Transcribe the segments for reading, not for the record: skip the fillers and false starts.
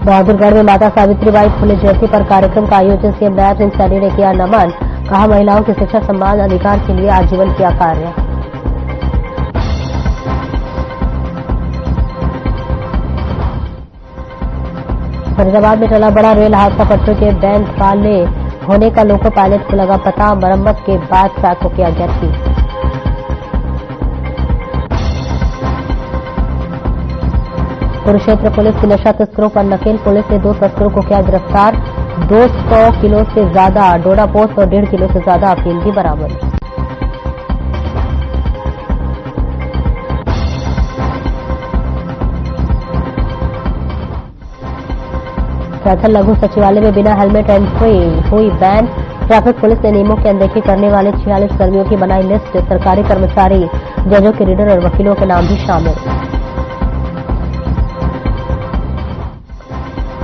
बहादुरगढ़ में माता सावित्रीबाई फुले जयंती पर कार्यक्रम का आयोजन सीएम नायब सिंह सैनी ने किया नमन। कहा, महिलाओं की शिक्षा, सम्मान, अधिकार के लिए आजीवन किया कार्य। फरीदाबाद में टला बड़ा रेल हादसा, पटरी के बैंड फाड़ने होने का लोको पायलट को लगा पता। मरम्मत के बाद ट्रैक को किया गया ठीक। कुरुक्षेत्र पुलिस की नशा तस्करों पर नकेल। पुलिस ने 2 तस्करों को किया गिरफ्तार। 200 किलो से ज्यादा डोडा पोस्ट और 1.5 किलो से ज्यादा अफीम भी बरामद। कैथल लघु सचिवालय में बिना हेलमेट एंट्री हुई बैन। ट्रैफिक पुलिस ने नियमों की अनदेखी करने वाले 46 कर्मियों की बनाई लिस्ट। सरकारी कर्मचारी, जजों के रीडर और वकीलों के नाम भी शामिल।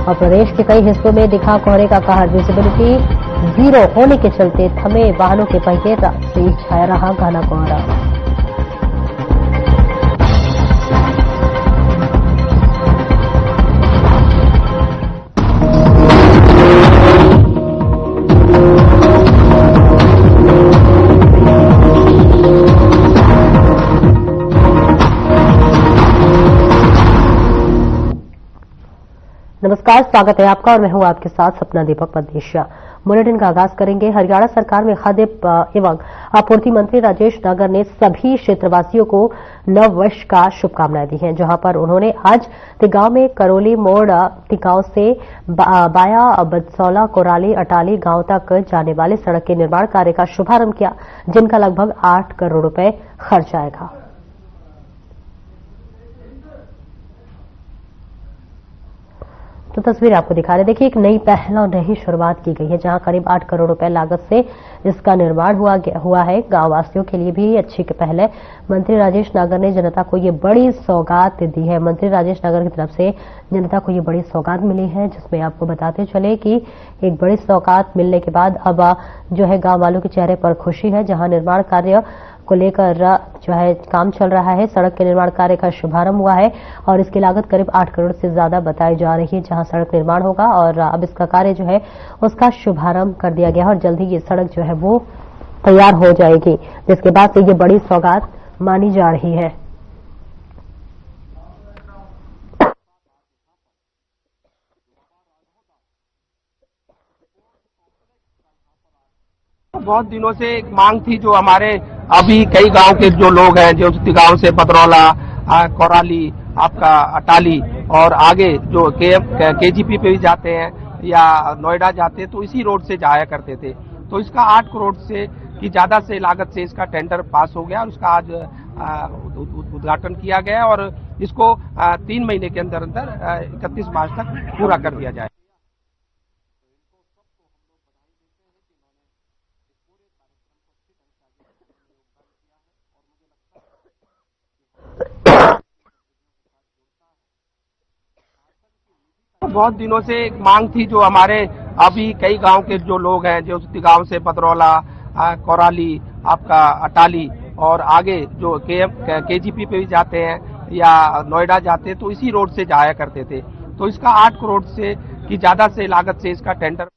और प्रदेश के कई हिस्सों में दिखा कोहरे का कहर। विजिबिलिटी 0 होने के चलते थमे वाहनों के पहिए, रात से छाया रहा घना कोहरा। नमस्कार, स्वागत है आपका और मैं हूं आपके साथ सपना दीपक मदेशिया। बुलेटिन का आगाज करेंगे। हरियाणा सरकार में खाद्य एवं आपूर्ति मंत्री राजेश नागर ने सभी क्षेत्रवासियों को नव वर्ष का शुभकामनाएं दी हैं, जहां पर उन्होंने आज तिगांव में करोली मोड़ तिगांव से बाया बदसौला कोराली अटाली गांव तक जाने वाले सड़क के निर्माण कार्य का शुभारंभ किया, जिनका लगभग 8 करोड़ रुपए खर्च आएगा। तो तस्वीर आपको दिखा रहे, देखिए एक नई पहल और नई शुरुआत की गई है, जहां करीब 8 करोड़ रुपए लागत से इसका निर्माण हुआ है। गांव वासियों के लिए भी अच्छी पहल है। मंत्री राजेश नागर ने जनता को ये बड़ी सौगात दी है। मंत्री राजेश नागर की तरफ से जनता को ये बड़ी सौगात मिली है, जिसमें आपको बताते चले कि एक बड़ी सौगात मिलने के बाद अब जो है गांव वालों के चेहरे पर खुशी है, जहां निर्माण कार्य को लेकर जो है काम चल रहा है। सड़क के निर्माण कार्य का शुभारंभ हुआ है और इसकी लागत करीब 8 करोड़ से ज्यादा बताई जा रही है, जहां सड़क निर्माण होगा और अब इसका कार्य जो है उसका शुभारंभ कर दिया गया है और जल्द ही ये सड़क जो है वो तैयार हो जाएगी, जिसके बाद से ये बड़ी सौगात मानी जा रही है। बहुत दिनों से एक मांग थी, जो हमारे अभी कई गांव के जो लोग हैं, जो तिगांव से पतरौला, कोराली, आपका अटाली और आगे जो केजीपी पे भी जाते हैं या नोएडा जाते हैं, तो इसी रोड से जाया करते थे। तो इसका 8 करोड़ से की ज्यादा से लागत से इसका टेंडर पास हो गया और उसका आज उद्घाटन किया गया और इसको 3 महीने के अंदर 31 मार्च तक पूरा कर दिया जाए। बहुत दिनों से एक मांग थी, जो हमारे अभी कई गांव के जो लोग हैं, जो तिगांव से पतरौला, कोराली, आपका अटाली और आगे जो केजीपी पे भी जाते हैं या नोएडा जाते हैं, तो इसी रोड से जाया करते थे। तो इसका 8 करोड़ से की ज्यादा से लागत से इसका टेंडर।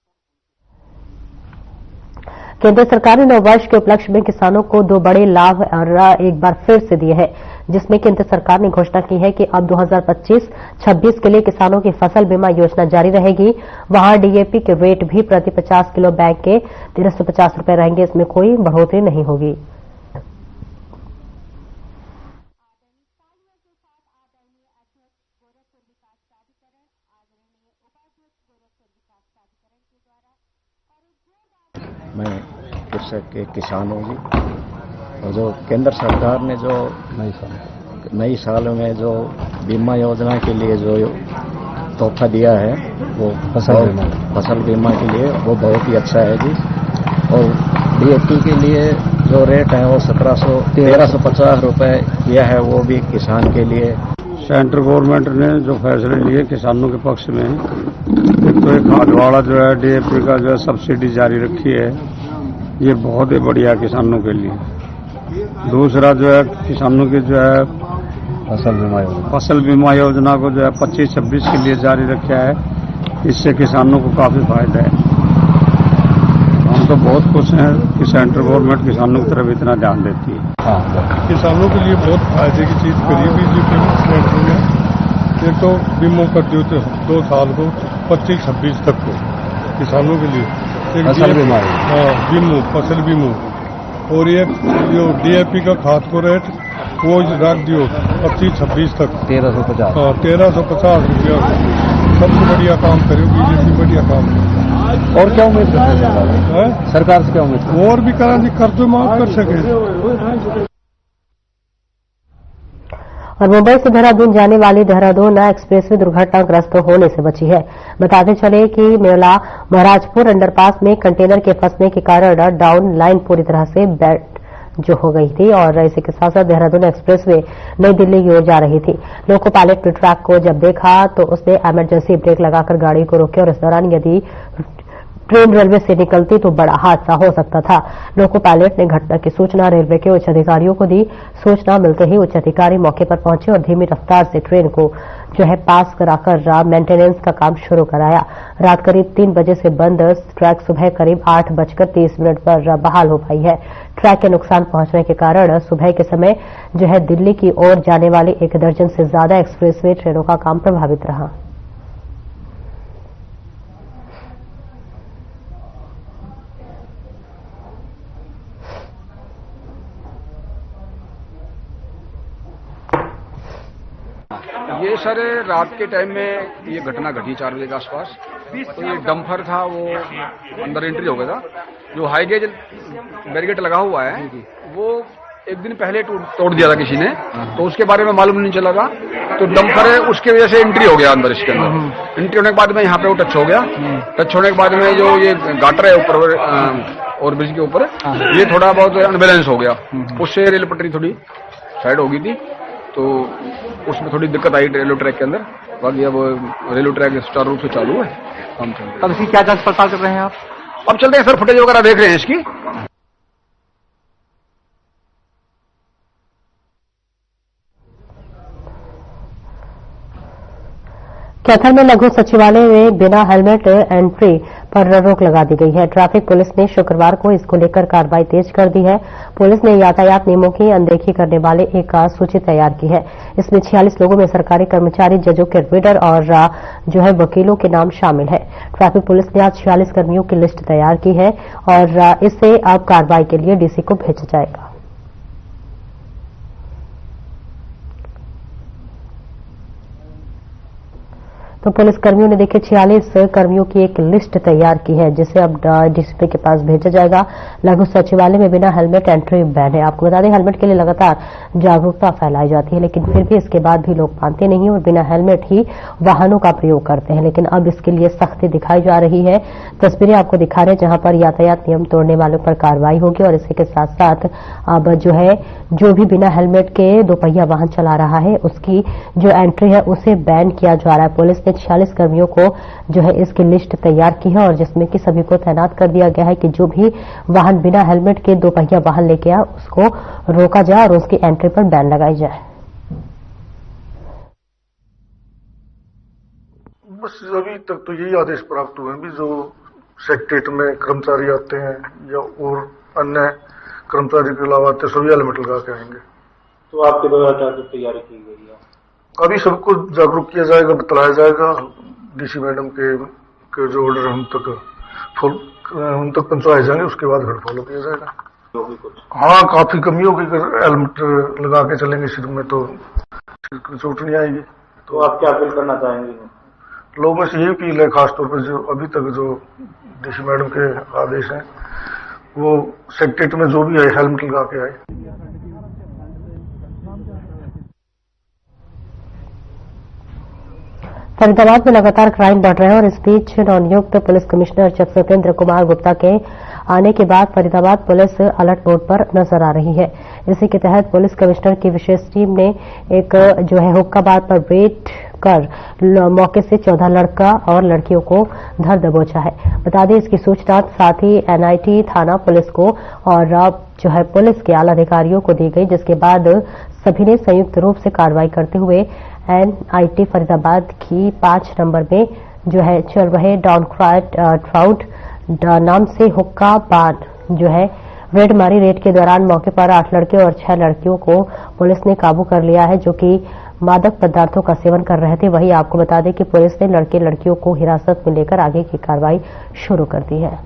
केंद्र सरकार ने नववर्ष के उपलक्ष्य में किसानों को 2 बड़े लाभ और एक बार फिर से दिए हैं, जिसमें केंद्र सरकार ने घोषणा की है कि अब 2025-26 के लिए किसानों की फसल बीमा योजना जारी रहेगी। वहां डीएपी के रेट भी प्रति 50 किलो बैग के 1350 रुपए रहेंगे। इसमें कोई बढ़ोतरी नहीं होगी। मैं कृषक के किसान हूँ जी, और जो केंद्र सरकार ने जो नई साल में जो बीमा योजना के लिए जो तोहफा दिया है, वो फसल बीमा के लिए वो बहुत ही अच्छा है जी। और डीएपी के लिए जो रेट है वो 1350 रुपए किया है, वो भी किसान के लिए। सेंट्रल गवर्नमेंट ने जो फैसले लिए किसानों के पक्ष में, एक तो एक खाद वाला जो है डीएपी का जो है सब्सिडी जारी रखी है, ये बहुत ही बढ़िया किसानों के लिए। दूसरा जो है किसानों की जो है फसल बीमा योजना को जो है 25-26 के लिए जारी रखा है। इससे किसानों को काफी फायदा है। हम तो बहुत खुश हैं कि सेंट्रल गवर्नमेंट किसानों की तरफ इतना ध्यान देती है। किसानों के लिए बहुत फायदे की चीज करी बीजेपी सेंटर ने। ये तो बीमा कर दिए थे 2 साल को 25-26 तक को किसानों के लिए फसल बीमा। हाँ, बीमो, फसल बीमो। और ये जो DAP का खाद को रेट वो रख दियो 25-26 तक 1350। हाँ, 1350 रुपया। सबसे बढ़िया काम करे बीजेपी, बढ़िया काम करे। और क्या उम्मीद करते हैं सरकार से? क्या उम्मीद और भी करा जी, कर्ज माफ कर सके। और मुंबई से देहरादून जाने वाली देहरादून एक्सप्रेसवे दुर्घटनाग्रस्त होने से बची है। बताते चले कि मेला महाराजपुर अंडरपास में कंटेनर के फंसने के कारण डाउन लाइन पूरी तरह से बेड जो हो गई थी और इसी के साथ साथ देहरादून एक्सप्रेसवे नई दिल्ली की ओर जा रही थी। लोको पायलट ने ट्रक को जब देखा तो उसने इमरजेंसी ब्रेक लगाकर गाड़ी को रोके और इस दौरान यदि ट्रेन रेलवे से निकलती तो बड़ा हादसा हो सकता था। लोको पायलट ने घटना की सूचना रेलवे के उच्च अधिकारियों को दी। सूचना मिलते ही उच्च अधिकारी मौके पर पहुंचे और धीमी रफ्तार से ट्रेन को पास कराकर मेंटेनेंस का काम शुरू कराया। रात करीब 3 बजे से बंद ट्रैक सुबह करीब 8:30 पर बहाल हो पाई है। ट्रैक के नुकसान पहुंचने के कारण सुबह के समय दिल्ली की ओर जाने वाली 1 दर्जन से ज्यादा एक्सप्रेसवे ट्रेनों का काम प्रभावित रहा। ये सर रात के टाइम में ये घटना घटी 4 बजे के आसपास। तो ये डंपर था वो अंदर एंट्री हो गया था। जो हाई गेज बैरिकेड लगा हुआ है वो एक दिन पहले तोड़ दिया था किसी ने, तो उसके बारे में मालूम नहीं चला था। तो डंपर है उसके वजह से एंट्री हो गया अंदर। इसके अंदर एंट्री होने के बाद में यहाँ पे वो टच हो गया। टच होने के बाद में जो ये गाटर है ऊपर और ब्रिज के ऊपर ये थोड़ा बहुत अनबैलेंस हो गया। उससे रेल पटरी थोड़ी साइड हो गई थी, तो उसमें थोड़ी दिक्कत आई रेलवे ट्रैक के अंदर। बाकी अब रेलवे ट्रैक सुचारू रूप से चालू है, काम चल रहा है। तब इसकी क्या जांच पड़ताल कर रहे हैं आप? अब चलते हैं सर, फुटेज वगैरह देख रहे हैं इसकी। कैथल में लघु सचिवालय में बिना हेलमेट एंट्री पर रोक लगा दी गई है। ट्रैफिक पुलिस ने शुक्रवार को इसको लेकर कार्रवाई तेज कर दी है। पुलिस ने यातायात नियमों की अनदेखी करने वाले एक सूची तैयार की है। इसमें 46 लोगों में सरकारी कर्मचारी, जजों के रीडर और वकीलों के नाम शामिल है। ट्रैफिक पुलिस ने आज 46 कर्मियों की लिस्ट तैयार की है और इसे अब कार्रवाई के लिए डीसी को भेजा जाएगा। तो पुलिस कर्मियों ने देखिए 46 कर्मियों की एक लिस्ट तैयार की है जिसे अब डीसीपी के पास भेजा जाएगा। लघु सचिवालय में बिना हेलमेट एंट्री बैन है। आपको बता दें हेलमेट के लिए लगातार जागरूकता फैलाई जाती है, लेकिन फिर भी इसके बाद भी लोग मानते नहीं और बिना हेलमेट ही वाहनों का प्रयोग करते हैं। लेकिन अब इसके लिए सख्ती दिखाई जा रही है। तस्वीरें आपको दिखा रहे हैं जहां पर यातायात नियम तोड़ने वालों पर कार्रवाई होगी और इसी के साथ साथ अब जो भी बिना हेलमेट के दोपहिया वाहन चला रहा है उसकी जो एंट्री है उसे बैन किया जा रहा है। पुलिस ने 46 कर्मियों को इसकी लिस्ट तैयार की है और जिसमें कि सभी को तैनात कर दिया गया है कि जो भी वाहन बिना हेलमेट के दोपहिया वाहन लेके आए उसको रोका जाए और उसकी एंट्री पर बैन लगाई जाए। बस अभी तक तो यही आदेश प्राप्त हुए हैं भी जो सेक्रेटरीट में कर्मचारी आते हैं या और अन्य कर्मचारी के अलावा आते सभी हेलमेट लगा के आएंगे। तो आपके द्वारा क्या तैयारी की गई है? अभी सबको जागरूक किया जाएगा, बताया जाएगा। डीसी मैडम के जो ऑर्डर उन तक पहुंचाए जाएंगे, उसके बाद घर फॉलो किया जाएगा। हाँ, काफी कमी होगी। अगर हेलमेट लगा के चलेंगे सिर में तो चोट नहीं आएगी। तो आप क्या अपील करना चाहेंगे? लोगों से यही अपील है, खासतौर पर जो अभी तक जो डीसी मैडम के आदेश हैं वो सेक्रेटरीट में जो भी है हेलमेट लगा के आए। फरीदाबाद में लगातार क्राइम बढ़ रहे हैं और इस बीच नवनियुक्त पुलिस कमिश्नर सत्येंद्र कुमार गुप्ता के आने के बाद फरीदाबाद पुलिस अलर्ट मोड पर नजर आ रही है। इसी के तहत पुलिस कमिश्नर की विशेष टीम ने एक हुक्काबाद पर रेड कर मौके से 14 लड़का और लड़कियों को धर दबोचा है। बता दें इसकी सूचना साथ ही एनआईटी थाना पुलिस को और पुलिस के आला अधिकारियों को दी गई, जिसके बाद सभी ने संयुक्त रूप से कार्रवाई करते हुए एनआईटी फरीदाबाद की 5 नंबर में जो है चल रहे डाउन ट्राउट नाम से हुक्का बार जो है रेड मारी। रेड के दौरान मौके पर 8 लड़के और 6 लड़कियों को पुलिस ने काबू कर लिया है, जो कि मादक पदार्थों का सेवन कर रहे थे। वहीं आपको बता दें कि पुलिस ने लड़के लड़कियों को हिरासत में लेकर आगे की कार्रवाई शुरू कर दी है।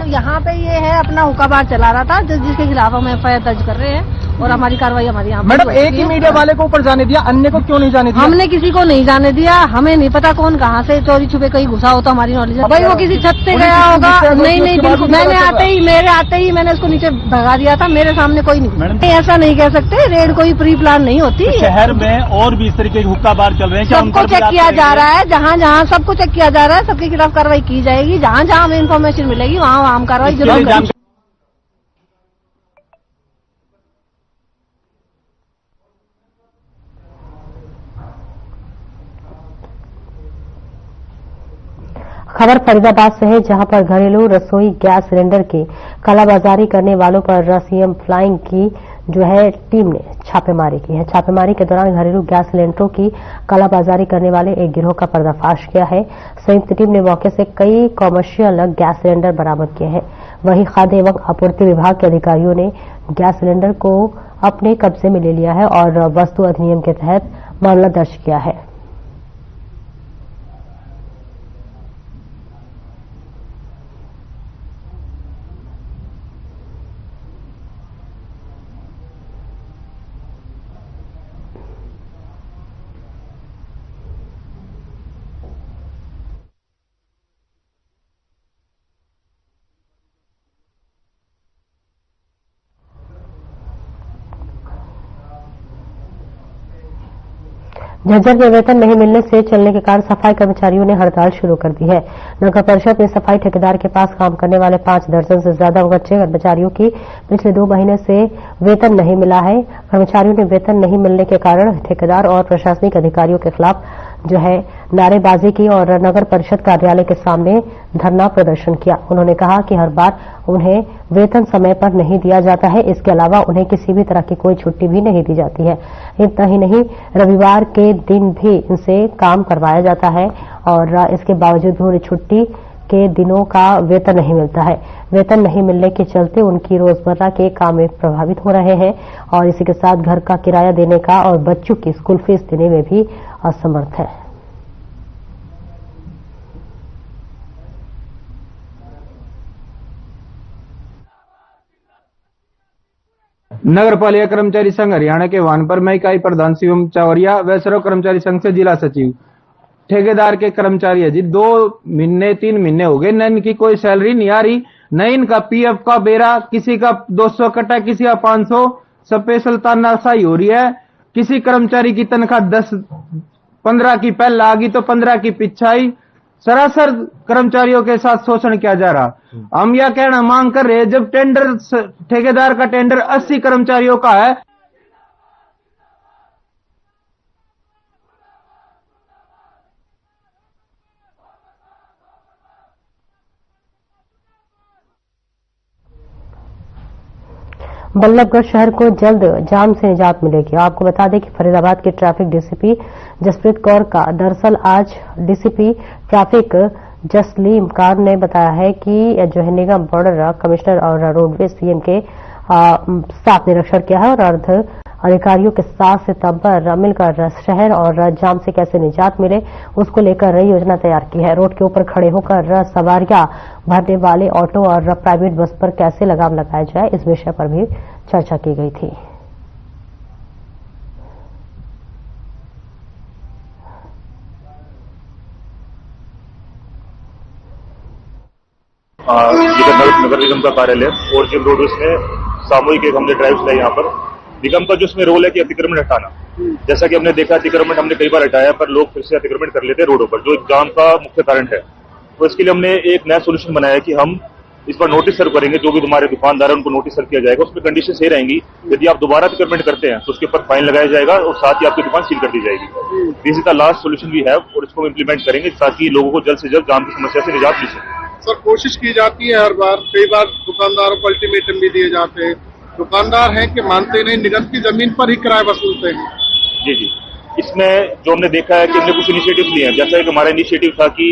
यहाँ पे ये है अपना हुक्का बार चला रहा था, जिसके खिलाफ हम एफआईआर दर्ज कर रहे हैं और हमारी कार्रवाई हमारी यहाँ। मैडम, एक ही मीडिया वाले को ऊपर जाने दिया, अन्य को क्यों नहीं जाने दिया? हमने किसी को नहीं जाने दिया। हमें नहीं पता कौन कहाँ से चोरी छुपे कहीं घुसा हो, तो हमारी नॉलेज भाई वो किसी छत से गया होगा। नहीं बिल्कुल, मेरे आते ही मैंने उसको नीचे भगा दिया था। मेरे सामने कोई नहीं, ऐसा नहीं कह सकते। रेड कोई प्री प्लान नहीं होती। शहर में और भी इस तरीके के हुक्का बार चल रहे हैं, सबको चेक किया जा रहा है। जहाँ जहाँ सबको चेक किया जा रहा है, सबके खिलाफ कार्रवाई की जाएगी। जहाँ जहाँ हमें इन्फॉर्मेशन मिलेगी वहाँ हम कार्रवाई जरूर करेंगे। खबर फरीदाबाद से है, जहां पर घरेलू रसोई गैस सिलेंडर की कालाबाजारी करने वालों पर सीएम फ्लाइंग की जो है टीम ने छापेमारी की है। छापेमारी के दौरान घरेलू गैस सिलेंडरों की कालाबाजारी करने वाले एक गिरोह का पर्दाफाश किया है। संयुक्त टीम ने मौके से कई कॉमर्शियल गैस सिलेंडर बरामद किए हैं। वहीं खाद्य एवं आपूर्ति विभाग के अधिकारियों ने गैस सिलेंडर को अपने कब्जे में ले लिया है और वस्तु अधिनियम के तहत मामला दर्ज किया है। झज्जर में वेतन नहीं मिलने से चलने के कारण सफाई कर्मचारियों ने हड़ताल शुरू कर दी है। नगर परिषद में सफाई ठेकेदार के पास काम करने वाले 5 दर्जन से ज्यादा बच्चे कर्मचारियों की पिछले 2 महीने से वेतन नहीं मिला है। कर्मचारियों ने वेतन नहीं मिलने के कारण ठेकेदार और प्रशासनिक अधिकारियों के खिलाफ जो है नारेबाजी की और नगर परिषद कार्यालय के सामने धरना प्रदर्शन किया। उन्होंने कहा कि हर बार उन्हें वेतन समय पर नहीं दिया जाता है। इसके अलावा उन्हें किसी भी तरह की कोई छुट्टी भी नहीं दी जाती है। इतना ही नहीं, रविवार के दिन भी इनसे काम करवाया जाता है और इसके बावजूद भी उन्हें छुट्टी के दिनों का वेतन नहीं मिलता है। वेतन नहीं मिलने के चलते उनकी रोजमर्रा के काम में प्रभावित हो रहे हैं और इसी के साथ घर का किराया देने का और बच्चों की स्कूल फीस देने में भी असमर्थ है। नगर पालिका कर्मचारी संघ हरियाणा के वानपर में इकाई प्रधान शिवम चावरिया व सर्व कर्मचारी संघ से जिला सचिव ठेकेदार के कर्मचारी है जी 2 महीने 3 महीने हो गए, न इनकी कोई सैलरी नहीं आ रही, न इनका पीएफ का बेरा, किसी का 200 कटा, किसी का 500, स्पेशल तानाशाही हो रही है। किसी कर्मचारी की तनख्वाह 10-15 की पहले आ गई तो 15 की पिछाई, सरासर कर्मचारियों के साथ शोषण किया जा रहा। हम यह कहना मांग कर रहे हैं, जब टेंडर ठेकेदार का टेंडर 80 कर्मचारियों का है, बल्लभगढ़ शहर को जल्द जाम से निजात मिलेगी। आपको बता दें कि फरीदाबाद के ट्रैफिक डीसीपी जसप्रीत कौर का दरअसल आज डीसीपी ट्रैफिक जसलीम कार ने बताया है कि जो है निगम बॉर्डर कमिश्नर और रोडवेज सीएम के साथ निरीक्षण किया है और अर्ध अधिकारियों के साथ सितंबर मिलकर शहर और जाम से कैसे निजात मिले उसको लेकर योजना तैयार की है। रोड के ऊपर खड़े होकर सवारियां भरने वाले ऑटो और प्राइवेट बस पर कैसे लगाम लगाया जाए, इस विषय पर भी चर्चा की गई थी। ये नगर निगम का कार्यालय और जिम रोड में सामूहिक एक हमने ड्राइव चलाई। यहाँ पर निगम का जो इसमें रोल है कि अतिक्रमण हटाना। जैसा कि हमने देखा अतिक्रमण हमने कई बार हटाया, पर लोग फिर से अतिक्रमण कर लेते हैं रोडों पर, जो जाम का मुख्य कारण है। तो इसके लिए हमने एक नया सोल्यूशन बनाया कि हम इस पर नोटिस सर्व करेंगे। जो भी तुम्हारे दुकानदार है उनको नोटिस सर्व किया जाएगा। उसमें कंडीशन सही रहेंगी। यदि आप दोबारा अतिक्रमण करते हैं तो उसके ऊपर फाइन लगाया जाएगा और साथ ही आपकी दुकान सील कर दी जाएगी। This is the last solution we have और इसको इम्प्लीमेंट करेंगे ताकि लोगों को जल्द से जल्द जाम की समस्या से निजात मिल सके। सर, कोशिश की जाती है हर बार, कई बार दुकानदारों को अल्टीमेटम भी दिए जाते हैं, दुकानदार हैं कि मानते नहीं, निगम की जमीन पर ही किराया वसूलते हैं। जी जी, इसमें जो हमने देखा है कि हमने कुछ इनिशिएटिव लिए हैं। जैसा एक हमारा इनिशिएटिव था कि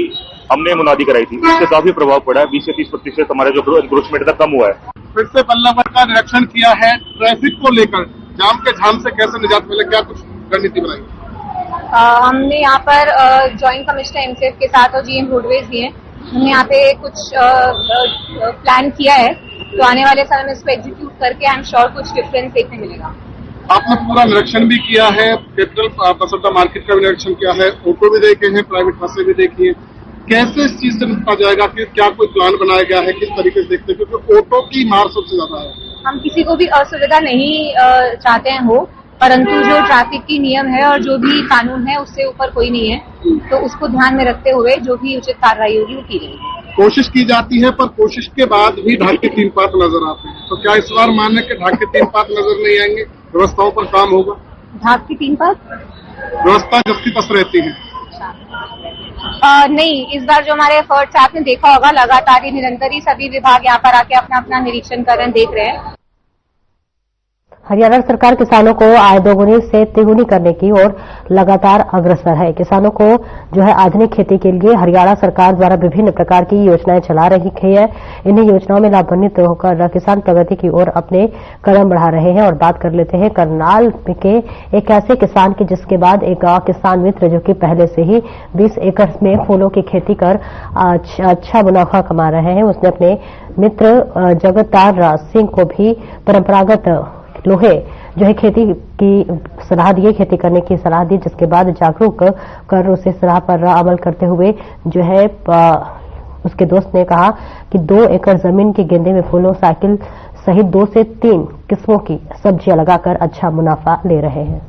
हमने मुनादी कराई थी, इससे काफी प्रभाव पड़ा है। 20 से 30% हमारा जो एनक्रोचमेंट था कम हुआ है। फिर से बल्लभगढ़ का निरीक्षण किया है, ट्रैफिक को लेकर जाम के झाम से कैसे निजात मिले, क्या कुछ रणनीति बनाई? हमने यहाँ पर जॉइंट कमिश्नर एमसीएफ के साथ और जीएम रोडवेज भी हैं, हमने यहाँ पे कुछ प्लान किया है, तो आने वाले समय में इसको एग्जीक्यूट करके आई एम श्योर कुछ डिफरेंस देखने मिलेगा। आपने पूरा निरीक्षण भी किया है, कैपिटल बस अड्डा मार्केट का भी निरीक्षण किया है, ऑटो भी देखे हैं, प्राइवेट बसें भी देखी है, कैसे इस चीज से निपटा जाएगा? कि क्या कोई प्लान बनाया गया है, किस तरीके से देखते हैं? क्योंकि ऑटो की मार सबसे ज्यादा है। हम किसी को भी असुविधा नहीं चाहते हैं हो, परंतु जो ट्रैफिक की नियम है और जो भी कानून है उससे ऊपर कोई नहीं है, तो उसको ध्यान में रखते हुए जो भी उचित कार्रवाई होगी वो की जाएगी। कोशिश की जाती है, पर कोशिश के बाद भी ढाक के 3 पात नजर आते हैं, तो क्या इस बार मानने के ढाक के 3 पात नजर नहीं आएंगे? व्यवस्थाओं पर काम होगा? ढाक की 3 पात व्यवस्था जबकि तस रहती है। नहीं, इस बार जो हमारे एफर्ट्स आपने देखा होगा, लगातार ही निरंतर ही सभी विभाग यहाँ पर आके अपना अपना निरीक्षण कर रहे हैं, देख रहे हैं। हरियाणा सरकार किसानों को आय दोगुनी से तिगुनी करने की ओर लगातार अग्रसर है। किसानों को जो है आधुनिक खेती के लिए हरियाणा सरकार द्वारा विभिन्न प्रकार की योजनाएं चला रही है। इन्हीं योजनाओं में लाभान्वित होकर किसान प्रगति की ओर अपने कदम बढ़ा रहे हैं। और बात कर लेते हैं करनाल के एक ऐसे किसान की जिसके बाद एक किसान मित्र जो कि पहले से ही 20 एकड़ में फूलों की खेती कर अच्छा मुनाफा कमा रहे हैं। उसने अपने मित्र जगतार सिंह को भी परंपरागत लोहे जो है खेती की सलाह दी, खेती करने की सलाह दी, जिसके बाद जागरूक कर उसे सलाह पर अमल करते हुए जो है उसके दोस्त ने कहा कि 2 एकड़ जमीन के गेंदे में फूलों, साइकिल सहित 2 से 3 किस्मों की सब्जियां लगाकर अच्छा मुनाफा ले रहे हैं।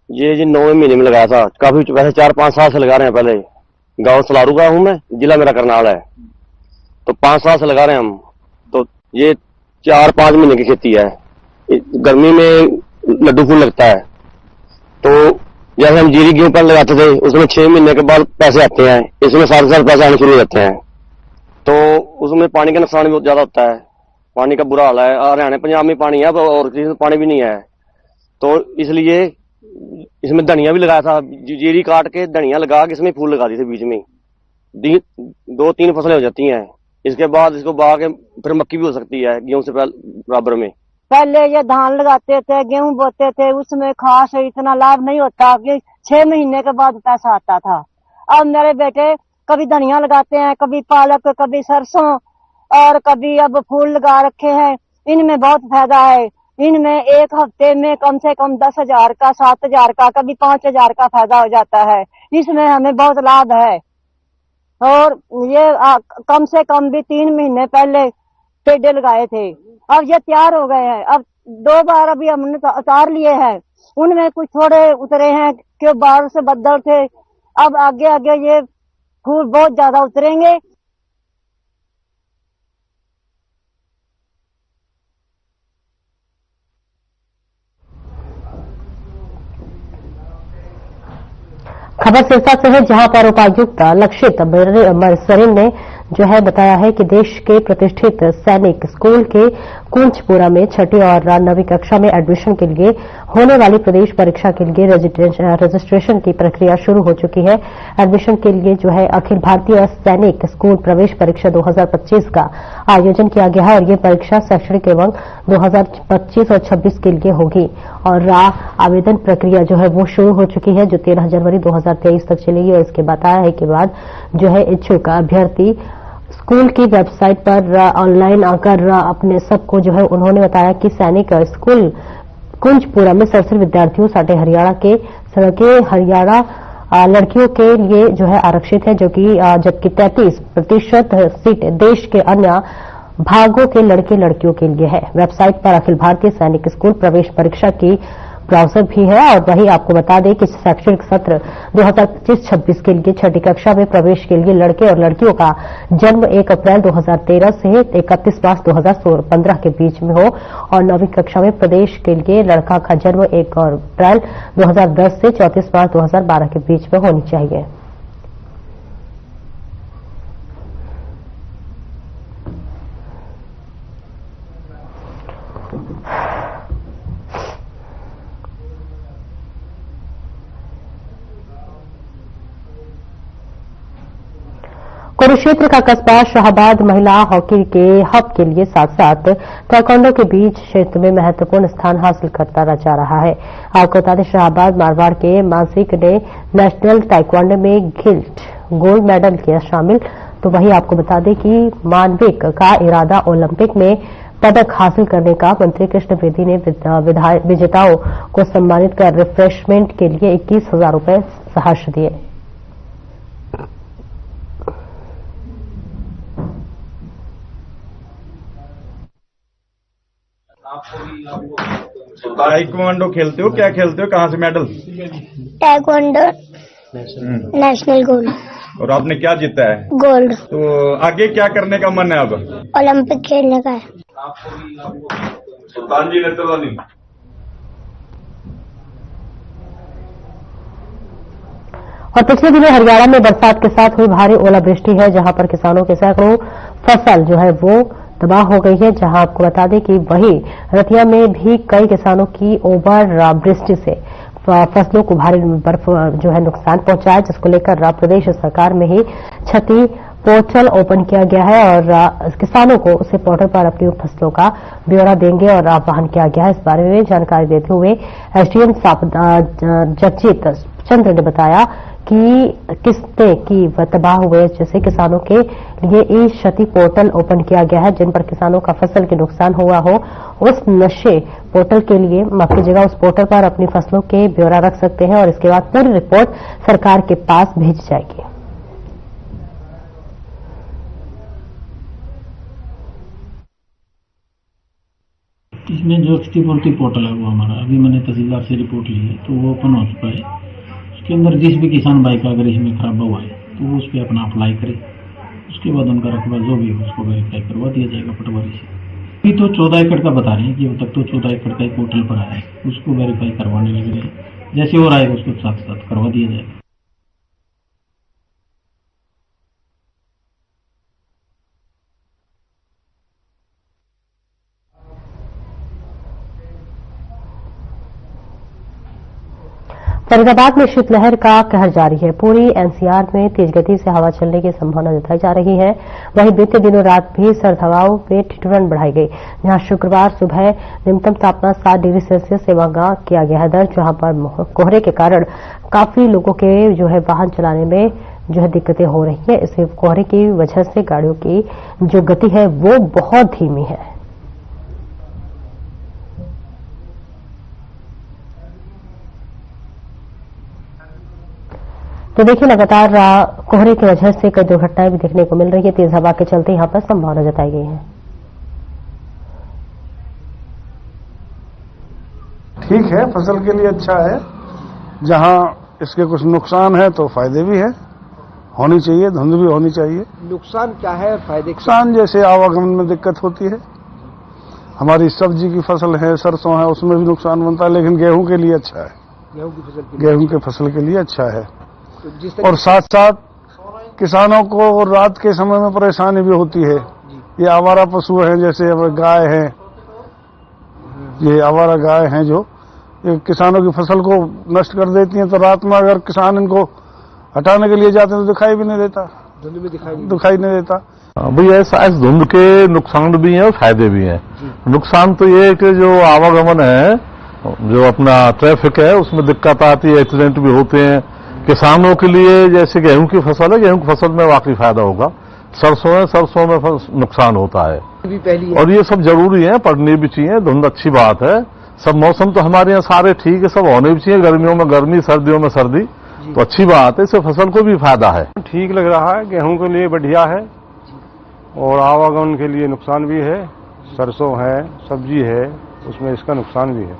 ये जी 9वें महीने में लगाया था, काफी वैसे 4-5 साल से लगा रहे हैं। पहले गांव सलारू का हूं मैं, जिला मेरा करनाल है, तो 5 साल से लगा रहे हैं हम। तो ये 4-5 महीने की खेती है। गर्मी में लड्डू फूल लगता है, तो जैसे हम जीरी गेहूं पर लगाते थे उसमें 6 महीने के बाद पैसे आते हैं, इसमें 7 पैसे आने शुरू हो जाते हैं। तो उसमें पानी का नुकसान भी बहुत ज्यादा होता है, पानी का बुरा हाल है। हरियाणा पंजाब में पानी है और किसी में पानी भी नहीं है, तो इसलिए इसमें धनिया भी लगाया था। जीरी काट के धनिया लगा के इसमें फूल लगा दिए थे बीच में। 2-3 फसलें हो जाती हैं। इसके बाद इसको बहा के फिर मक्की भी हो सकती है गेहूं से बराबर में। पहले ये धान लगाते थे, गेहूं बोते थे, उसमें खास इतना लाभ नहीं होता कि 6 महीने के बाद पैसा आता था। अब मेरे बेटे कभी धनिया लगाते हैं, कभी पालक, कभी सरसों और कभी अब फूल लगा रखे हैं। इनमें बहुत फायदा है। इनमें एक हफ्ते में कम से कम 10,000 का, 7,000 का, कभी 5,000 का फायदा हो जाता है। इसमें हमें बहुत लाभ है। और ये कम से कम भी 3 महीने पहले पेड़े लगाए थे, अब ये तैयार हो गए हैं। अब 2 बार अभी हमने उतार लिए हैं। उनमें कुछ थोड़े उतरे हैं कि बारिश से बदल थे। अब आगे आगे ये फूल बहुत ज्यादा उतरेंगे। खबर सिरसा से है, जहां पर उपायुक्त लक्षित सरीन ने जो है बताया है कि देश के प्रतिष्ठित सैनिक स्कूल के कुंजपुरा में 6ठी और 9वीं कक्षा में एडमिशन के लिए होने वाली प्रदेश परीक्षा के लिए रजिस्ट्रेशन की प्रक्रिया शुरू हो चुकी है। एडमिशन के लिए जो है अखिल भारतीय सैनिक स्कूल प्रवेश परीक्षा 2025 का आयोजन किया गया है और ये परीक्षा शैक्षणिक एवं 2025 और 26 के लिए होगी। और आवेदन प्रक्रिया जो है वो शुरू हो चुकी है, जो 13 जनवरी 2023 तक चलेगी। और इसके बताया है कि बाद जो है इच्छुक अभ्यर्थी स्कूल की वेबसाइट पर ऑनलाइन आकर अपने सबको जो है उन्होंने बताया कि सैनिक स्कूल कुंजपुरा में 67 विद्यार्थियों साढ़े हरियाणा के सड़कें हरियाणा लड़कियों के लिए जो है आरक्षित है, जो कि जबकि 33% सीट देश के अन्य भागों के लड़के लड़कियों के लिए है। वेबसाइट पर अखिल भारतीय सैनिक स्कूल प्रवेश परीक्षा की ब्राउजर भी है। और वहीं आपको बता दें कि शैक्षणिक सत्र 2025-26 के लिए छठी कक्षा में प्रवेश के लिए लड़के और लड़कियों का जन्म 1 अप्रैल 2013 से 31 मार्च 2015 के बीच में हो और 9वीं कक्षा में प्रदेश के लिए लड़का का जन्म 1 अप्रैल 2010 से 34 मार्च 2012 के बीच में होनी चाहिए। कुरुक्षेत्र का कस्बा शाहबाद महिला हॉकी के हब के लिए साथ साथ ताइक्वांडो के बीच क्षेत्र में महत्वपूर्ण स्थान हासिल करता जा रहा है। आपको बता दें, शाहबाद मारवाड़ के मानसिक ने नेशनल ताइक्वांडो में गिल्ड गोल्ड मेडल किया शामिल। तो वहीं आपको बता दें कि मानविक का इरादा ओलंपिक में पदक हासिल करने का। मंत्री कृष्ण बेदी ने विजेताओं को सम्मानित कर रिफ्रेशमेंट के लिए 21,000 रुपए सहर्ष दिए। ताइक्वांडो खेलते हो, क्या खेलते हो, कहाँ से मेडल? Taekwondo national gold. और आपने क्या जीता है? गोल्ड। तो आगे क्या करने का मन है अब? ओलंपिक खेलने का है। सुल्तान जी नेत्रवानी। और पिछले दिनों हरियाणा में बरसात के साथ हुई भारी ओलावृष्टि है, जहां पर किसानों के सैकड़ों फसल जो है वो तबाह हो गई है। जहां आपको बता दें कि वहीं रतिया में भी कई किसानों की ओवर वृष्टि से फसलों को भारी बर्फ जो है नुकसान पहुंचा है, जिसको लेकर प्रदेश सरकार में ही क्षति पोर्टल ओपन किया गया है और किसानों को उसे पोर्टल पर अपनी फसलों का ब्यौरा देंगे और आह्वान किया गया है। इस बारे में जानकारी देते हुए एसडीएम जगजीत चंद्र ने बताया कि किस्तें की तबाह हुए जैसे किसानों के लिए ई क्षति पोर्टल ओपन किया गया है, जिन पर किसानों का फसल के नुकसान हुआ हो उस नशे पोर्टल के लिए माफ कीजिएगा उस पोर्टल पर अपनी फसलों के ब्यौरा रख सकते हैं और इसके बाद पूरी रिपोर्ट सरकार के पास भेजी जाएगी। इसमें जो क्षतिपूर्ति पोर्टल है वो हमारा अभी मैंने तहसीलदार से रिपोर्ट ली है तो वो ओपन हो चुका है। उसके अंदर जिस भी किसान भाई का अगर इसमें खराब हुआ है तो वो उस पर अपना अप्लाई करे, उसके बाद उनका रकबा जो भी है उसको वेरीफाई करवा दिया जाएगा पटवारी से। अभी तो 14 एकड़ का बता रहे हैं कि अब तक तो 14 एकड़ का ही पोर्टल पर आया है, उसको वेरीफाई करवाने लग रहे हैं। जैसे और आएगा उसको साथ साथ करवा दिया जाएगा। फरीदाबाद में शीतलहर का कहर जारी है। पूरी एनसीआर में तेज गति से हवा चलने की संभावना जताई जा रही है। वहीं बीते दिनों रात भी सर्द हवाओं में ठिठुरन बढ़ाई गई, जहां शुक्रवार सुबह न्यूनतम तापमान 7 डिग्री सेल्सियस से वहां किया गया है दर्ज, जहां पर कोहरे के कारण काफी लोगों के जो है वाहन चलाने में जो है दिक्कतें हो रही है। इस कोहरे की वजह से गाड़ियों की जो गति है वो बहुत धीमी है। तो देखिए, लगातार कोहरे की वजह से कई दुर्घटनाएं भी देखने को मिल रही है। तेज हवा के चलते यहां पर संभावना जताई गई है। ठीक है, फसल के लिए अच्छा है। जहां इसके कुछ नुकसान है तो फायदे भी है, होनी चाहिए, धुंध भी होनी चाहिए। नुकसान क्या है, फायदे? नुकसान जैसे आवागमन में दिक्कत होती है, हमारी सब्जी की फसल है, सरसों है, उसमें भी नुकसान बनता है, लेकिन गेहूं के लिए अच्छा है। गेहूं की फसल के लिए अच्छा है। और साथ साथ किसानों को रात के समय में परेशानी भी होती है। ये आवारा पशु हैं, जैसे गाय है, ये आवारा गाय हैं जो ये किसानों की फसल को नष्ट कर देती हैं। तो रात में अगर किसान इनको हटाने के लिए जाते हैं तो दिखाई भी नहीं देता, दिखाई नहीं देता। भाई ऐसा इस धुंध के नुकसान भी हैं और फायदे भी हैं। नुकसान तो ये है कि जो आवागमन है, जो अपना ट्रैफिक है, उसमें दिक्कत आती है, एक्सीडेंट भी होते हैं। किसानों के लिए जैसे गेहूं की फसल है, गेहूं की फसल में वाकई फायदा होगा। सरसों है, सरसों में नुकसान होता है और ये सब जरूरी है, पड़नी भी चाहिए। धुंध अच्छी बात है। सब मौसम तो हमारे यहाँ सारे ठीक है, सब होने भी चाहिए। गर्मियों में गर्मी, सर्दियों में सर्दी, तो अच्छी बात है, इससे फसल को भी फायदा है। ठीक लग रहा है, गेहूं के लिए बढ़िया है और आवागमन के लिए नुकसान भी है। सरसों है, सब्जी है, उसमें इसका नुकसान भी है।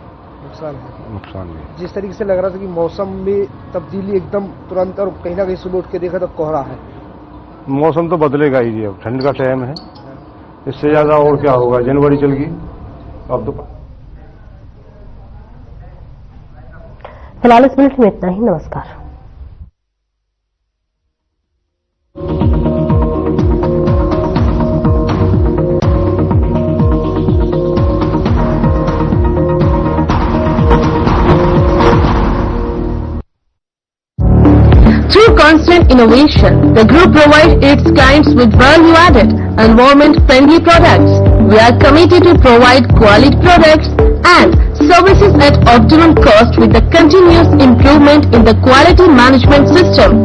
नुकसान है। नुकसान भी जिस तरीके से लग रहा था कि मौसम में तब्दीली एकदम तुरंत, और कहीं ना कहीं सुबह उठ के देखा तो कोहरा है। मौसम तो बदलेगा ही जी, अब ठंड का टाइम है, इससे ज्यादा और क्या होगा। जनवरी चल गई अब तो। फिलहाल इस मिनट में इतना ही। नमस्कार। Through constant innovation, the group provides its clients with value-added, environment-friendly products. We are committed to provide quality products and services at optimum cost with the continuous improvement in the quality management system.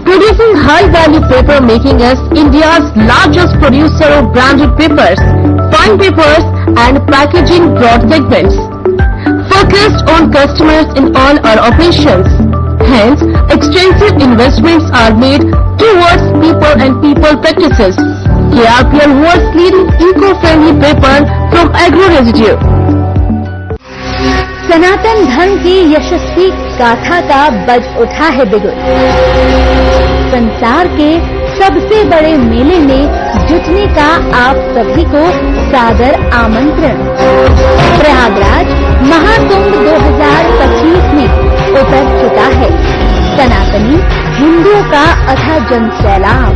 Producing high-value paper, making us India's largest producer of branded papers, fine papers and packaging broad segments. Focused on customers in all our operations. Hence, extensive investments are made towards people and people practices. KRPL world's leading eco-friendly paper from agro residue. सनातन धर्म की यशस्वी गाथा का बज उठा है बिगुल। संसार के सबसे बड़े मेले में जुटने का आप सभी को सादर आमंत्रण। प्रयागराज महाकुंभ 2025 में उतर चुका है सनातनी हिंदुओं का अथाह जन सैलाब।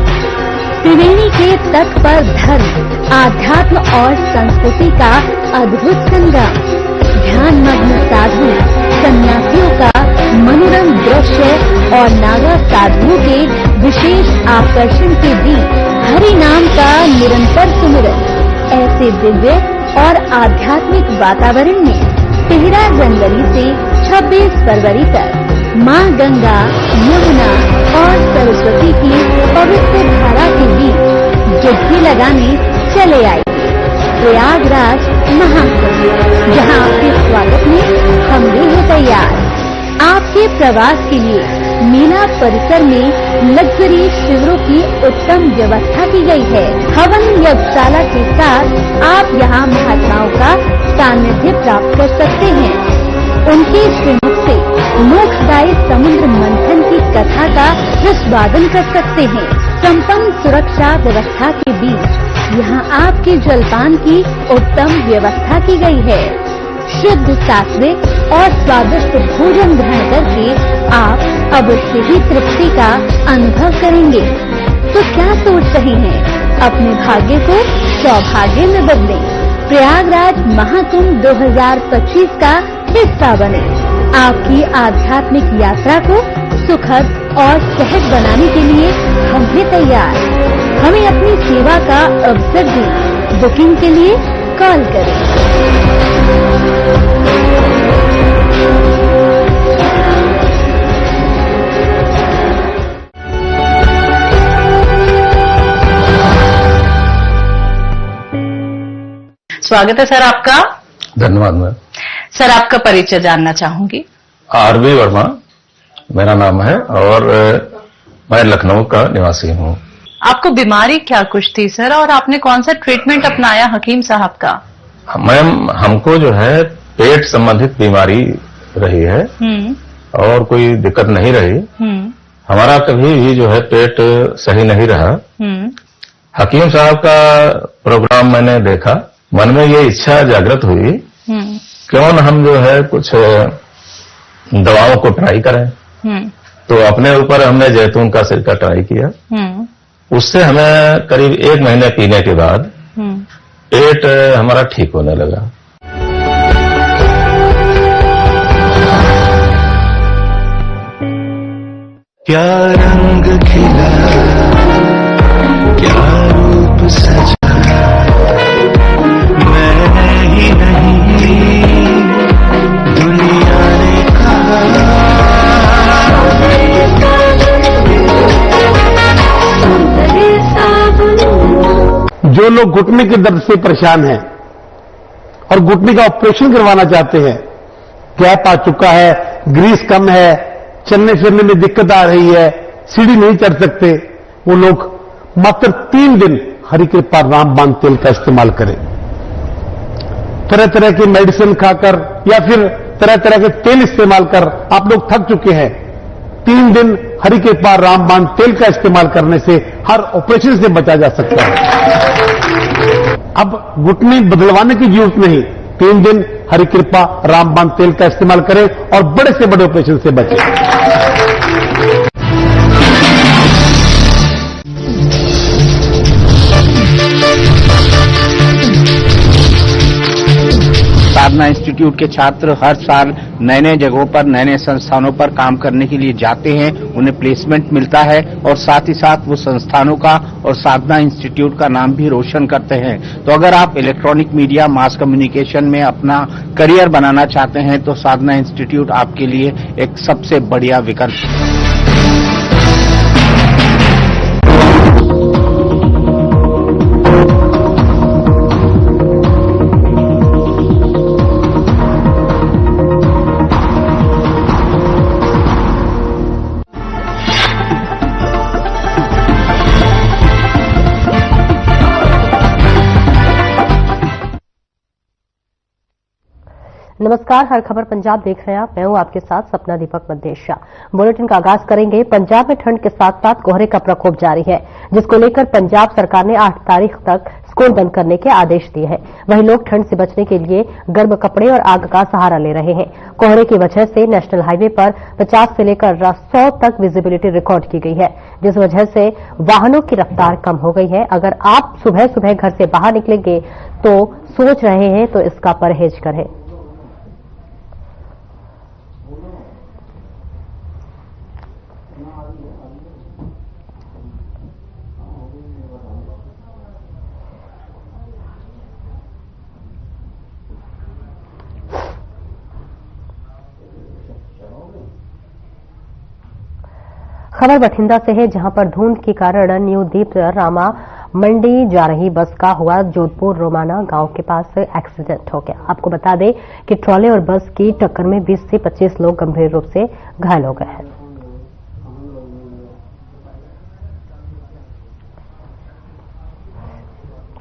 त्रिवेणी के तट पर धर्म, आध्यात्म और संस्कृति का अद्भुत संगम। ध्यान मग्न साधु सन्यासियों का मनोरम दृश्य और नागा साधुओं के विशेष आकर्षण के बीच हरि नाम का निरंतर सुमिरन। ऐसे दिव्य और आध्यात्मिक वातावरण में 13 जनवरी से 26 फरवरी तक मां गंगा, यमुना और सरस्वती की पवित्र धारा के बीच डुबकी लगाने चले आए प्रयागराज महाकुंभ, जहां आपके स्वागत में हम भी हैं तैयार। आपके प्रवास के लिए मेला परिसर में लग्जरी शिविरों की उत्तम व्यवस्था की गई है। हवन यज्ञशाला के साथ आप यहां महात्माओं का सानिध्य प्राप्त कर सकते हैं। उनके श्रीमुख से मोक्षदायी समुद्र मंथन की कथा का रसवादन कर सकते हैं। संपन्न सुरक्षा व्यवस्था के बीच यहाँ आपके जलपान की उत्तम व्यवस्था की गई है। शुद्ध सात्विक और स्वादिष्ट भोजन ग्रहण करके आप अवश्य ही तृप्ति का अनुभव करेंगे। तो क्या सोच रहे हैं? अपने भाग्य को सौभाग्य में बदलें। प्रयागराज महाकुंभ 2025 का हिस्सा बने। आपकी आध्यात्मिक यात्रा को सुखद और सहज बनाने के लिए हम भी तैयार। हमें अपनी सेवा का अवसर दें। बुकिंग के लिए कॉल करें। स्वागत है सर आपका। धन्यवाद मैम। सर आपका परिचय जानना चाहूंगी। आरबी वर्मा मेरा नाम है और मैं लखनऊ का निवासी हूँ। आपको बीमारी क्या कुछ थी सर, और आपने कौन सा ट्रीटमेंट अपनाया हकीम साहब का? मैम हमको जो है पेट संबंधित बीमारी रही है और कोई दिक्कत नहीं रही। हमारा कभी भी जो है पेट सही नहीं रहा। हकीम साहब का प्रोग्राम मैंने देखा, मन में ये इच्छा जागृत हुई क्यों न हम जो है कुछ दवाओं को ट्राई करें। तो अपने ऊपर हमने जैतून का सिरका ट्राई किया। उससे हमें करीब 1 महीने पीने के बाद पेट हमारा ठीक होने लगा। क्या रंग खिला, क्या रूप सजा, मैं ही नहीं दुनिया ने कहा। जो लोग घुटने के दर्द से परेशान हैं और घुटने का ऑपरेशन करवाना चाहते हैं, गैप आ चुका है, ग्रीस कम है, चलने फिरने में दिक्कत आ रही है, सीढ़ी नहीं चढ़ सकते, वो लोग मात्र 3 दिन हरि कृपा रामबाण तेल का इस्तेमाल करें। तरह तरह की मेडिसिन खाकर या फिर तरह तरह के तेल इस्तेमाल कर आप लोग थक चुके हैं। 3 दिन हरिकृपा रामबाण तेल का इस्तेमाल करने से हर ऑपरेशन से बचा जा सकता है। अब घुटने बदलवाने की जरूरत नहीं, 3 दिन हरिकृपा रामबाण तेल का इस्तेमाल करें और बड़े से बड़े ऑपरेशन से बचें। साधना इंस्टीट्यूट के छात्र हर साल नए नए जगहों पर नए नए संस्थानों पर काम करने के लिए जाते हैं, उन्हें प्लेसमेंट मिलता है और साथ ही साथ वो संस्थानों का और साधना इंस्टीट्यूट का नाम भी रोशन करते हैं। तो अगर आप इलेक्ट्रॉनिक मीडिया मास कम्युनिकेशन में अपना करियर बनाना चाहते हैं तो साधना इंस्टीट्यूट आपके लिए एक सबसे बढ़िया विकल्प है। नमस्कार, हर खबर पंजाब देख रहे हैं आप। मैं हूं आपके साथ सपना दीपक मदेशा। बुलेटिन का आगाज करेंगे। पंजाब में ठंड के साथ साथ कोहरे का प्रकोप जारी है, जिसको लेकर पंजाब सरकार ने 8 तारीख तक स्कूल बंद करने के आदेश दिए हैं। वहीं लोग ठंड से बचने के लिए गर्म कपड़े और आग का सहारा ले रहे हैं। कोहरे की वजह से नेशनल हाईवे पर 50 से लेकर 100 तक विजिबिलिटी रिकॉर्ड की गई है, जिस वजह से वाहनों की रफ्तार कम हो गई है। अगर आप सुबह सुबह घर से बाहर निकलेंगे तो सोच रहे हैं तो इसका परहेज करें। खबर बठिंडा से है, जहां पर धुंध के कारण न्यू दीप रामा मंडी जा रही बस का हुआ जोधपुर रोमाना गांव के पास एक्सीडेंट हो गया। आपको बता दें कि ट्रॉले और बस की टक्कर में 20 से 25 लोग गंभीर रूप से घायल हो गए हैं।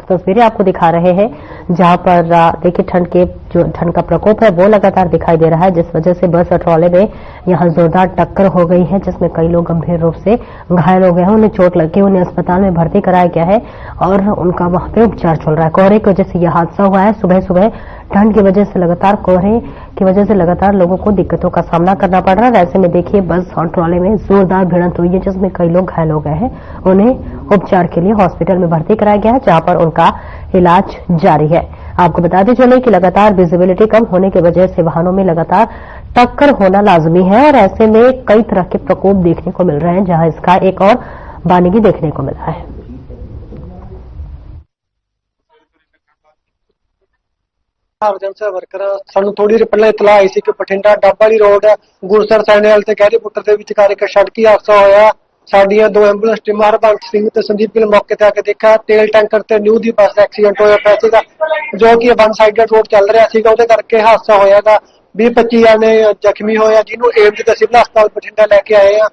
तस्वीरें आपको दिखा रहे हैं, जहां पर देखिए ठंड का प्रकोप है वो लगातार दिखाई दे रहा है, जिस वजह से बस और ट्रॉले में यहां जोरदार टक्कर हो गई है, जिसमें कई लोग गंभीर रूप से घायल हो गए हैं। उन्हें चोट लग गई, उन्हें अस्पताल में भर्ती कराया गया है और उनका वहां पे उपचार चल रहा है। कोहरे की वजह से यह हादसा हुआ है। सुबह सुबह ठंड की वजह से लगातार कोहरे की वजह से लगातार लोगों को दिक्कतों का सामना करना पड़ रहा है। ऐसे में देखिए बस और ट्रॉले में जोरदार भिड़ंत हुई है, जिसमें कई लोग घायल हो गए हैं। उन्हें उपचार के लिए हॉस्पिटल में भर्ती कराया गया है, जहां पर उनका इलाज जारी है। आपको बताते चले कि लगातार विजिबिलिटी कम होने की वजह से वाहनों में लगातार टक्कर होना लाजमी है और ऐसे में कई तरह के प्रकोप देखने को मिल रहे हैं, जहां इसका एक और बानगी देखने को मिला है। एमरजेंसी वर्कर ਸਾਨੂੰ ਥੋੜੀ ਦੇਰ ਪਹਿਲਾਂ ਇਤਲਾਹ ਆਈ ਸੀ ਕਿ ਬਠਿੰਡਾ ਡੱਬ ਵਾਲੀ ਰੋਡ ਗੁਰਸਰ ਸੈਣੇਵਾਲ ਤੇ ਗਹਿਰੀ ਪੁੱਤਰ ਦੇ ਵਿਚਕਾਰ ਇੱਕ ਸੜਕੀ ਹਾਦਸਾ ਹੋਇਆ। ਸਾਡੀਆਂ 2 ਐਂਬੂਲੈਂਸ ਟੀਮਾਂ ਹਰਬੰਸ ਸਿੰਘ ਤੇ ਸੰਦੀਪ ਗਿੱਲ ਮੌਕੇ ਤੇ ਆ ਕੇ ਦੇਖਿਆ ਤੇਲ ਟੈਂਕਰ ਤੇ ਨਿਊ ਦੀ ਬੱਸ ਐਕਸੀਡੈਂਟ ਹੋਇਆ ਪਿਆ ਸੀਗਾ, ਜੋ ਕਿ ਵਨ ਸਾਈਡਡ ਰੋਡ ਚੱਲ ਰਿਹਾ ਸੀਗਾ, ਉਹਦੇ ਕਰਕੇ ਹਾਦਸਾ ਹੋਇਆਗਾ। 20-25 ਜਣੇ ਜ਼ਖਮੀ ਹੋਇਆ, ਜਿਹਨੂੰ ਏਮਜ਼ ਦੇ ਸਿਵਲ ਹਸਪਤਾਲ ਬਠਿੰਡਾ ਲੈ ਕੇ ਆਏ ਆ।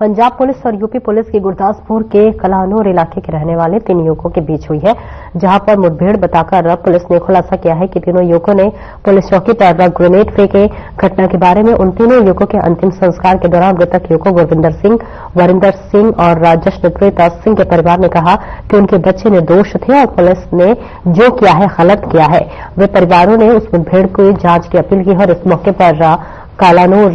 पंजाब पुलिस और यूपी पुलिस की गुरदासपुर के कलानूर इलाके के रहने वाले 3 युवकों के बीच हुई है, जहां पर मुठभेड़ बताकर पुलिस ने खुलासा किया है कि तीनों युवकों ने पुलिस चौकी पर ग्रेनेड फेंके। घटना के बारे में उन तीनों युवकों के अंतिम संस्कार के दौरान मृतक युवकों गुरविंदर सिंह, वरिंदर सिंह और जश्नप्रीत सिंह के परिवार ने कहा कि उनके बच्चे निर्दोष थे और पुलिस ने जो किया है गलत किया है। वे परिवारों ने उस मुठभेड़ की जांच की अपील की और इस मौके पर कालानूर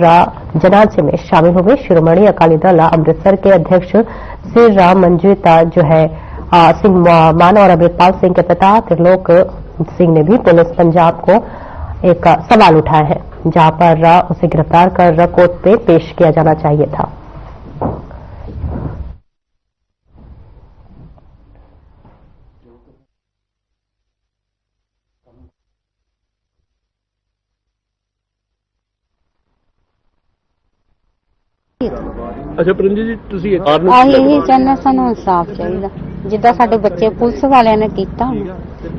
जनाजे में शामिल हुए। शिरोमणि अकाली दल अमृतसर के अध्यक्ष श्री राम मंजीत जो है सिंह मान और अमृतपाल सिंह के पिता त्रिलोक सिंह ने भी पुलिस पंजाब को एक सवाल उठाया है, जहां पर उसे गिरफ्तार कर कोर्ट पे पेश किया जाना चाहिए था। अच्छा परंजीत जी, ਤੁਸੀਂ ਇਹੀ ਚਾਹੁੰਦੇ ਸਾਨੂੰ ਇਨਸਾਫ ਚਾਹੀਦਾ, ਜਿੱਦਾਂ ਸਾਡੇ ਬੱਚੇ ਪੁਲਿਸ ਵਾਲਿਆਂ ਨੇ ਕੀਤਾ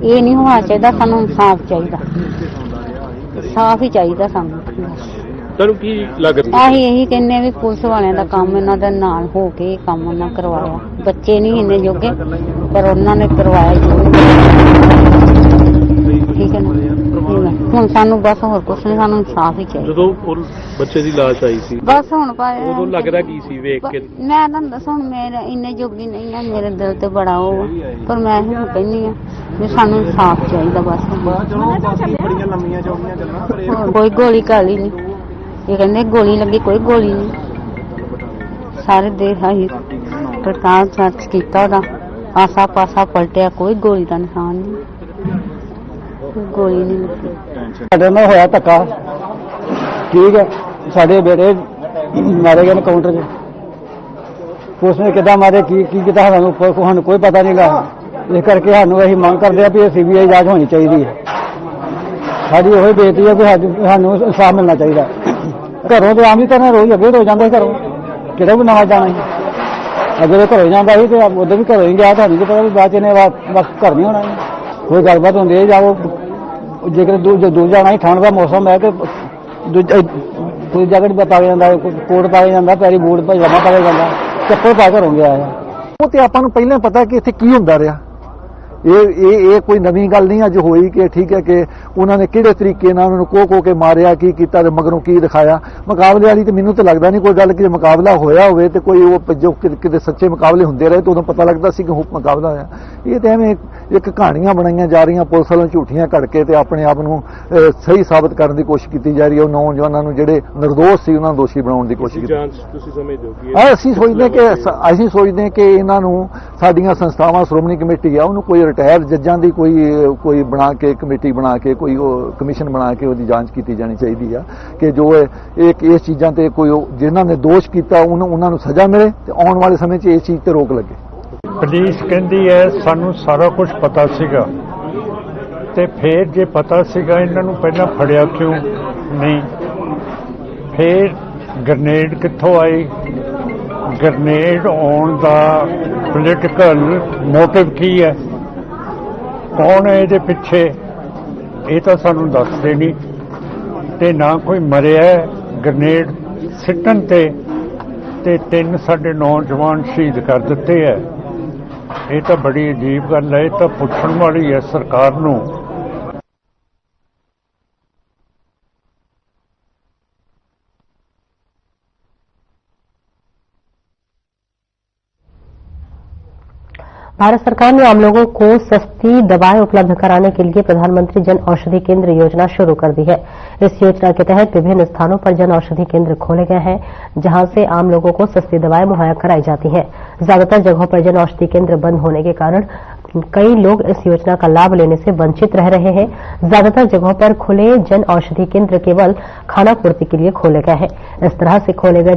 ਇਹ ਨਹੀਂ ਹੋਣਾ ਚਾਹੀਦਾ। ਸਾਨੂੰ ਇਨਸਾਫ ਚਾਹੀਦਾ, ਇਨਸਾਫ ਹੀ ਚਾਹੀਦਾ ਸਾਨੂੰ। ਤੁਹਾਨੂੰ ਕੀ ਲੱਗ ਰਿਹਾ? ਅਸੀਂ ਇਹੀ ਕਹਿੰਦੇ ਵੀ ਪੁਲਿਸ ਵਾਲਿਆਂ ਦਾ ਕੰਮ ਇਹਨਾਂ ਦੇ ਨਾਲ ਹੋ ਕੇ ਇਹ ਕੰਮ ਉਹਨਾਂ ਕਰਵਾਇਆ। ਬੱਚੇ ਨਹੀਂ ਇੰਨੇ ਜੋਗੇ ਪਰ ਉਹਨਾਂ ਨੇ ਕਰਵਾਇਆ ਜ਼ਰੂਰ। ਠੀਕ ਹੈ ਨਾ, ਹੁਣ ਸਾਨੂੰ ਬਸ ਹੋਰ ਕੁਛ ਨਹੀਂ, ਸਾਨੂੰ ਇਨਸਾਫ ਹੀ ਚਾਹੀਦਾ। ਜਦੋਂ ਉਹ ਬੱਚੇ ਦੀ ਲਾਸ਼ ਆਈ ਸੀ ਬਸ ਹੁਣ ਪਾਇਆ ਉਦੋਂ ਲੱਗਦਾ ਕੀ ਸੀ ਵੇਖ ਕੇ? ਮੈਂ ਤੁਹਾਨੂੰ ਦੱਸਾਂ ਹੁਣ ਮੇਰੇ ਇੰਨੇ ਜੋਗੀ ਨਹੀਂ ਨਾ, ਮੇਰੇ ਦਿਲ ਤੇ ਬੜਾ ਉਹ ਆ, ਪਰ ਮੈਂ ਹੁਣ ਕਹਿੰਦੀ ਆ ਵੀ ਸਾਨੂੰ ਇਨਸਾਫ ਚਾਹੀਦਾ ਬਸ। ਕੋਈ ਗੋਲੀ ਕਾਲੀ ਨਹੀਂ, ਇਹ ਕਹਿੰਦੇ ਗੋਲੀ ਲੱਗੀ, ਕੋਈ ਗੋਲੀ ਨਹੀਂ। ਸਾਰੇ ਦੇਖ ਆਹੀ ਪ੍ਰਕਾਸ਼ ਸਰਚ ਕੀਤਾ ਉਹਦਾ ਆਸਾ ਪਾਸਾ ਪਲਟਿਆ, ਕੋਈ ਗੋਲੀ ਦਾ ਨਿਸ਼ਾਨ ਨਹੀਂ, ਗੋਲੀ ਨਹੀਂ ਲੱਗੀ। ਸਾਡੇ ਨਾਲ ਹੋਇਆ ਧੱਕਾ, ਠੀਕ ਹੈ। ਸਾਡੇ ਬੇਟੇ ਮਾਰੇ ਗਏ ਨੇ ਕਾਊਂਟਰ 'ਚ, ਪੁਲਿਸ ਨੇ ਕਿੱਦਾਂ ਮਾਰੇ ਕੀ ਕੀਤਾ ਸਾਨੂੰ ਕੋਈ ਪਤਾ ਨਹੀਂ ਗਾ। ਇਸ ਕਰਕੇ ਸਾਨੂੰ ਅਸੀਂ ਮੰਗ ਕਰਦੇ ਆ ਵੀ ਇਹ CBI ਜਾਂਚ ਹੋਣੀ ਚਾਹੀਦੀ ਹੈ। ਸਾਡੀ ਉਹੀ ਬੇਨਤੀ ਹੈ ਵੀ ਸਾਨੂੰ ਇਨਸਾਫ ਮਿਲਣਾ ਚਾਹੀਦਾ। ਘਰੋਂ ਤੇ ਆਮ ਹੀ ਤਰ੍ਹਾਂ ਰੋਜ਼ ਅੱਗੇ ਰੋ ਜਾਂਦਾ ਘਰੋਂ, ਕਿਹੜਾ ਵੀ ਨਵਾਂ ਜਾਣਾ ਸੀ। ਅੱਗੇ ਦੇ ਘਰੋਂ ਜਾਂਦਾ ਸੀ ਤੇ ਉਦੋਂ ਵੀ ਘਰੋਂ ਹੀ ਗਿਆ, ਤੁਹਾਨੂੰ ਪਤਾ ਵੀ ਬਾਅਦ ਚ ਨੇ ਬਸ ਘਰ ਨਹੀਂ ਹੋਣਾ। ਕੋਈ ਗੱਲਬਾਤ ਹੁੰਦੀ ਹੈ ਜਾਓ, ਜੇਕਰ ਦੂਰ ਜਾਣਾ ਹੀ, ਠੰਡ ਦਾ ਮੌਸਮ ਹੈ ਤੇ ਦੂਜਾ ਜਗ੍ਹਾ ਪਾ ਕੇ ਜਾਂਦਾ, ਕੋਟ ਪਾ ਕੇ ਜਾਂਦਾ, ਪੈਰੀ ਬੂਟ ਪਜਾਮਾ ਪਾ ਕੇ ਜਾਂਦਾ, ਚੱਪਲ ਪਾ ਕੇ ਗਿਆ ਆ। ਉਹ ਤੇ ਆਪਾਂ ਨੂੰ ਪਹਿਲਾਂ ਪਤਾ ਕਿ ਇੱਥੇ ਕੀ ਹੁੰਦਾ ਰਿਹਾ। ਇਹ ਕੋਈ ਨਵੀਂ ਗੱਲ ਨਹੀਂ ਅੱਜ ਹੋਈ ਕਿ ਠੀਕ ਹੈ ਕਿ ਉਹਨਾਂ ਨੇ ਕਿਹੜੇ ਤਰੀਕੇ ਨਾਲ ਉਹਨਾਂ ਨੂੰ ਕੋ ਕੇ ਮਾਰਿਆ, ਕੀ ਕੀਤਾ ਤੇ ਮਗਰੋਂ ਕੀ ਦਿਖਾਇਆ। ਮੁਕਾਬਲੇ ਵਾਲੀ ਤੇ ਮੈਨੂੰ ਤਾਂ ਲੱਗਦਾ ਨਹੀਂ ਕੋਈ ਗੱਲ ਕਿ ਮੁਕਾਬਲਾ ਹੋਇਆ ਹੋਵੇ ਤੇ ਕੋਈ ਉਹ ਜੋ ਕਿਤੇ ਸੱਚੇ ਮੁਕਾਬਲੇ ਹੁੰਦੇ ਰਹੇ ਤਾਂ ਉਦੋਂ ਪਤਾ ਲੱਗਦਾ ਸੀ ਕਿ ਮੁਕਾਬਲਾ ਹੋਇਆ। ਇਹ ਤਾਂ ਐਵੇਂ ਇੱਕ ਕਹਾਣੀਆਂ ਬਣਾਈਆਂ ਜਾ ਰਹੀਆਂ, ਪੁਲਿਸ ਵੱਲੋਂ ਝੂਠੀਆਂ ਘੜ ਕੇ ਤੇ ਆਪਣੇ ਆਪ ਨੂੰ ਸਹੀ ਸਾਬਤ ਕਰਨ ਦੀ ਕੋਸ਼ਿਸ਼ ਕੀਤੀ ਜਾ ਰਹੀ ਹੈ। ਉਹ ਨੌਜਵਾਨਾਂ ਨੂੰ ਜਿਹੜੇ ਨਿਰਦੋਸ਼ ਸੀ ਉਹਨਾਂ ਨੂੰ ਦੋਸ਼ੀ ਬਣਾਉਣ ਦੀ ਕੋਸ਼ਿਸ਼ ਕੀਤੀ। ਜਾਂਚ ਤੁਸੀਂ ਸਮਝਦੇ ਹੋ ਕਿ ਅਸੀਂ ਸੋਚਦੇ ਕਿ ਇਹਨਾਂ ਨੂੰ ਸਾਡੀਆਂ ਸੰਸਥਾਵਾਂ, ਸ਼੍ਰੋਮਣੀ ਕਮੇਟੀ ਆ, ਉਹਨੂੰ ਕੋਈ ਰਿਟਾਇਰ ਜੱਜਾਂ ਦੀ ਕੋਈ ਬਣਾ ਕੇ ਕਮੇਟੀ ਬਣਾ ਕੇ ਕੋਈ ਕਮਿਸ਼ਨ ਬਣਾ ਕੇ ਉਹਦੀ ਜਾਂਚ ਕੀਤੀ ਜਾਣੀ ਚਾਹੀਦੀ ਆ ਕਿ ਜੋ ਇਸ ਚੀਜ਼ਾਂ ਤੇ ਕੋਈ ਜਿਨ੍ਹਾਂ ਨੇ ਦੋਸ਼ ਕੀਤਾ ਉਹਨਾਂ ਨੂੰ ਸਜ਼ਾ ਮਿਲੇ ਤੇ ਆਉਣ ਵਾਲੇ ਸਮੇਂ 'ਚ ਇਸ ਚੀਜ਼ ਤੇ ਰੋਕ ਲੱਗੇ। ਪੁਲਿਸ ਕਹਿੰਦੀ ਹੈ ਸਾਨੂੰ ਸਾਰਾ ਕੁਝ ਪਤਾ ਸੀਗਾ ਤੇ ਫਿਰ ਜੇ ਪਤਾ ਸੀਗਾ ਇਹਨਾਂ ਨੂੰ ਪਹਿਲਾਂ ਫੜਿਆ ਕਿਉਂ ਨਹੀਂ? ਫਿਰ ਗ੍ਰਨੇਡ ਕਿੱਥੋਂ ਆਈ? ਗ੍ਰਨੇਡ ਆਉਣ ਦਾ ਪੋਲੀਟੀਕਲ ਮੋਟਿਵ ਕੀ ਹੈ? ਕੌਣ ਹੈ ਇਹਦੇ ਪਿੱਛੇ? ਇਹ ਤਾਂ ਸਾਨੂੰ ਦੱਸਦੇ ਨਹੀਂ ਤੇ ਨਾ ਕੋਈ ਮਰਿਆ ਗ੍ਰਨੇਡ ਸਿੱਟਣ ਤੇ 3 ਸਾਡੇ ਨੌਜਵਾਨ ਸ਼ਹੀਦ ਕਰ ਦਿੱਤੇ ਹੈ। ਇਹ ਤਾਂ ਬੜੀ ਅਜੀਬ ਗੱਲ ਹੈ। ਇਹ ਤਾਂ ਪੁੱਛਣ ਵਾਲੀ ਹੈ ਸਰਕਾਰ ਨੂੰ। भारत सरकार ने आम लोगों को सस्ती दवाएं उपलब्ध कराने के लिए प्रधानमंत्री जन औषधि केंद्र योजना शुरू कर दी है। इस योजना के तहत विभिन्न स्थानों पर जन औषधि केंद्र खोले गए हैं, जहां से आम लोगों को सस्ती दवाएं मुहैया कराई जाती हैं। ज्यादातर जगहों पर जन औषधि केंद्र बंद होने के कारण कई लोग इस योजना का लाभ लेने से वंचित रह रहे हैं। ज्यादातर जगहों पर खुले जन औषधि केंद्र केवल खानापूर्ति के लिए खोले गए हैं। इस तरह से खोले गए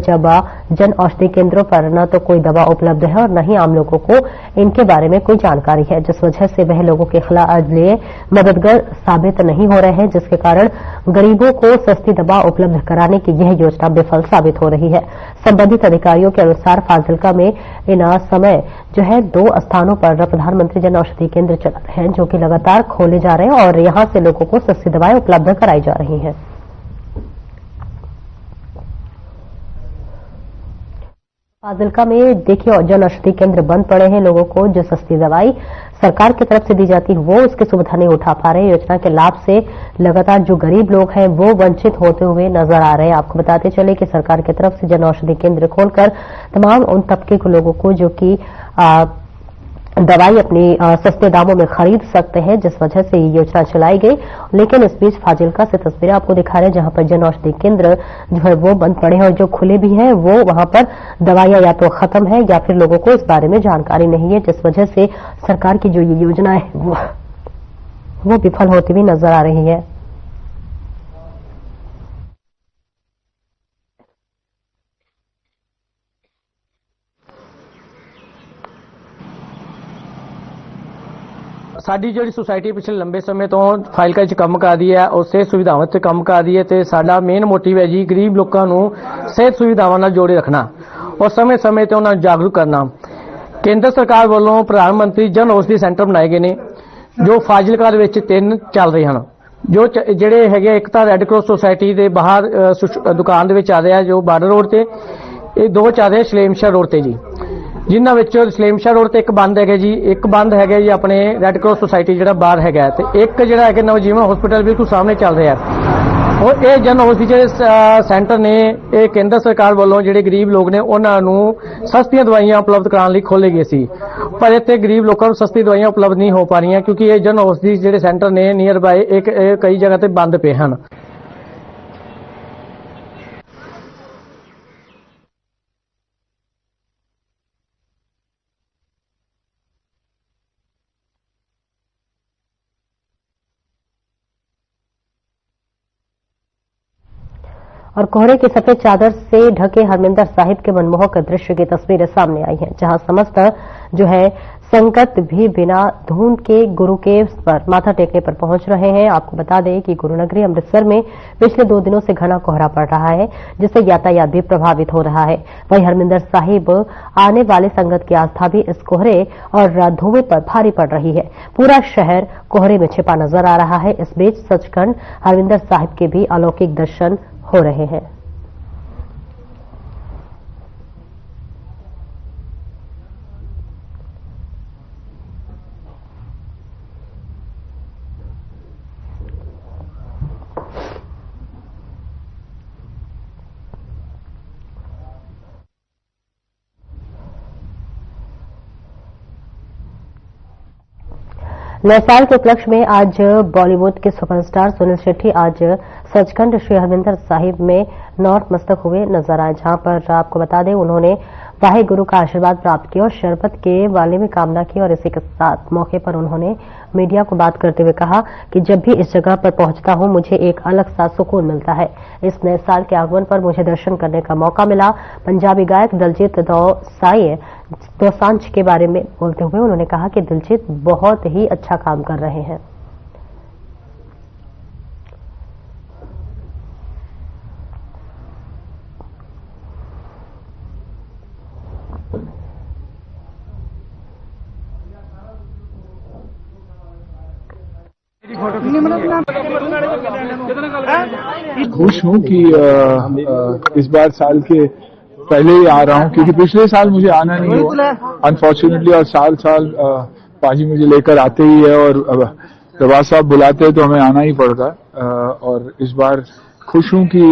जन औषधि केंद्रों पर न तो कोई दवा उपलब्ध है और न ही आम लोगों को इनके बारे में कोई जानकारी है, जिस वजह से वह लोगों के लिए मददगार साबित नहीं हो रहे हैं, जिसके कारण गरीबों को सस्ती दवा उपलब्ध कराने की यह योजना विफल साबित हो रही है। संबंधित अधिकारियों के अनुसार फाजिल्का में इन समय जो है 2 स्थानों पर प्रधानमंत्री जन औषधि केंद्र चल रहे हैं, जो कि लगातार खोले जा रहे हैं और यहां से लोगों को सस्ती दवाएं उपलब्ध कराई जा रही हैं। फाजिल्का में देखिए जन औषधि केंद्र बंद पड़े हैं। लोगों को जो सस्ती दवाई सरकार की तरफ से दी जाती है वो उसकी सुविधा नहीं उठा पा रहे। योजना के लाभ से लगातार जो गरीब लोग हैं वो वंचित होते हुए नजर आ रहे हैं। आपको बताते चले कि सरकार की तरफ से जन औषधि केंद्र खोलकर तमाम उन तबके के लोगों को जो कि दवाई अपनी सस्ते दामों में खरीद सकते हैं, जिस वजह से ये योजना चलाई गई। लेकिन इस बीच फाजिल्का से तस्वीरें आपको दिखा रहे हैं जहां पर जन औषधि केंद्र जो है वो बंद पड़े हैं और जो खुले भी हैं वो वहां पर दवाइयां या तो खत्म है या फिर लोगों को इस बारे में जानकारी नहीं है, जिस वजह से सरकार की जो ये योजना है वो विफल होती हुई नजर आ रही है। ਸਾਡੀ ਜਿਹੜੀ ਸੁਸਾਇਟੀ ਪਿਛਲੇ ਲੰਬੇ ਸਮੇਂ ਤੋਂ ਫਾਈਲਕਾ 'ਚ ਕੰਮ ਕਰਦੀ ਹੈ ਔਰ ਸਿਹਤ ਸੁਵਿਧਾਵਾਂ 'ਚ ਕੰਮ ਕਰਦੀ ਹੈ ਤੇ ਸਾਡਾ ਮੇਨ ਮੋਟਿਵ ਹੈ ਜੀ ਗਰੀਬ ਲੋਕਾਂ ਨੂੰ ਸਿਹਤ ਸੁਵਿਧਾਵਾਂ ਨਾਲ ਜੋੜੇ ਰੱਖਣਾ ਔਰ ਸਮੇਂ-ਸਮੇਂ ਤੇ ਉਹਨਾਂ ਨੂੰ ਜਾਗਰੂਕ ਕਰਨਾ। ਕੇਂਦਰ ਸਰਕਾਰ ਵੱਲੋਂ ਪ੍ਰਧਾਨ ਮੰਤਰੀ ਜਨ ਔਸ਼ਧੀ ਸੈਂਟਰ ਬਣਾਏ ਗਏ ਨੇ ਜੋ ਫਾਜ਼ਿਲਕਾ ਦੇ ਵਿੱਚ 3 ਚੱਲ ਰਹੇ ਹਨ। ਜੋ ਜਿਹੜੇ ਹੈਗੇ ਇੱਕ ਤਾਂ ਰੈੱਡ ਕਰਾਸ ਸੁਸਾਇਟੀ ਦੇ ਬਾਹਰ ਦੁਕਾਨ ਦੇ ਵਿੱਚ ਆ ਰਿਹਾ ਜੋ ਬਾਰਡਰ ਰੋਡ ਤੇ, ਇਹ ਦੋ ਚੱਲ ਰਹੇ ਸਲੇਮਸ਼ਾਹ ਰੋਡ ਤੇ ਜੀ, ਜਿਨ੍ਹਾਂ ਵਿੱਚੋਂ ਸਲੇਮਸ਼ਾਹ ਰੋਡ ਤੇ ਇੱਕ ਬੰਦ ਹੈਗਾ ਜੀ, ਇੱਕ ਬੰਦ ਹੈਗਾ ਜੀ ਆਪਣੇ ਰੈੱਡ ਕਰਾਸ ਸੁਸਾਇਟੀ ਜਿਹੜਾ ਬਾਹਰ ਹੈਗਾ, ਤੇ ਇੱਕ ਜਿਹੜਾ ਹੈਗਾ ਨਵਜੀਵਨ ਹਸਪੀਟਲ ਬਿਲਕੁਲ ਸਾਹਮਣੇ ਚੱਲ ਰਿਹਾ। और ये जन औषधि सेंटर ने ये केंद्र सरकार वालों ਜਿਹੜੇ गरीब लोग ने उन्होंने सस्तियां दवाइयां उपलब्ध कराने लिए खोले गए सी, पर इतने गरीब लोगों को सस्ती दवाइयां उपलब्ध नहीं हो पा रही क्योंकि ये जन औषधि ਜਿਹੜੇ सेंटर ने नियर बाय कई जगह ते बंद पे हैं। और कोहरे की सफेद चादर से ढके हरमिंदर साहिब के मनमोहक दृश्य की तस्वीरें सामने आई हैं, जहां समस्त जो है संगत भी बिना धुंध के गुरु के पर माथा टेकने पर पहुंच रहे हैं। आपको बता दें कि गुरु नगरी अमृतसर में पिछले 2 दिनों से घना कोहरा पड़ रहा है, जिससे यातायात भी प्रभावित हो रहा है। वहीं हरमिंदर साहिब आने वाले संगत की आस्था भी इस कोहरे और धुएं पर भारी पड़ रही है। पूरा शहर कोहरे में छिपा नजर आ रहा है। इस बीच सचखंड हरमिंदर साहिब के भी अलौकिक दर्शन हो रहे हैं। नए साल के उपलक्ष्य में आज बॉलीवुड के सुपरस्टार सुनील शेट्टी आज सचखंड श्री हरमिंदर साहिब में नतमस्तक हुए नजर आए, जहां पर आपको बता दें उन्होंने वाहे गुरु का आशीर्वाद प्राप्त किया और शरबत के वाले में कामना की। और इसी के साथ मौके पर उन्होंने मीडिया को बात करते हुए कहा कि जब भी इस जगह पर पहुंचता हूं मुझे एक अलग सा सुकून मिलता है। इस नए साल के आगमन पर मुझे दर्शन करने का मौका मिला। पंजाबी गायक दिलजीत दोसांझ के बारे में बोलते हुए उन्होंने कहा कि दिलजीत बहुत ही अच्छा काम कर रहे हैं। खुश हूँ कि इस बार साल के पहले ही आ रहा हूँ, क्योंकि पिछले साल मुझे आना नहीं हुआ अनफॉर्चुनेटली, और साल पाजी मुझे लेकर आते ही है और प्रभात साहब बुलाते हैं तो हमें आना ही पड़ता है। और इस बार खुश हूँ कि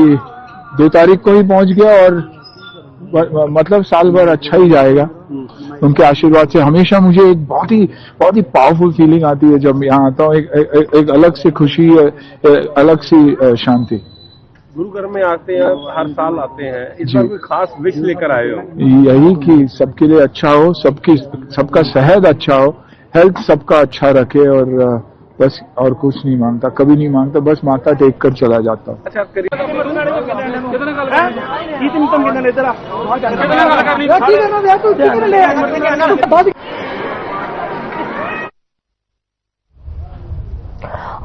2 तारीख को ही पहुंच गया और मतलब साल भर अच्छा ही जाएगा उनके आशीर्वाद से। हमेशा मुझे एक बहुत ही पावरफुल फीलिंग आती है जब यहाँ आता हूँ, एक अलग से खुशी, अलग सी शांति। गुरु घर में आते हैं, हर साल आते हैं, इस बार कोई खास विश लेकर आए हो? यही कि सबके लिए अच्छा हो, सबका सेहत अच्छा हो, हेल्थ सबका अच्छा रखे, और बस और कुछ नहीं मांगता, कभी नहीं मांगता, बस माथा टेक कर चला जाता हूँ। अच्छा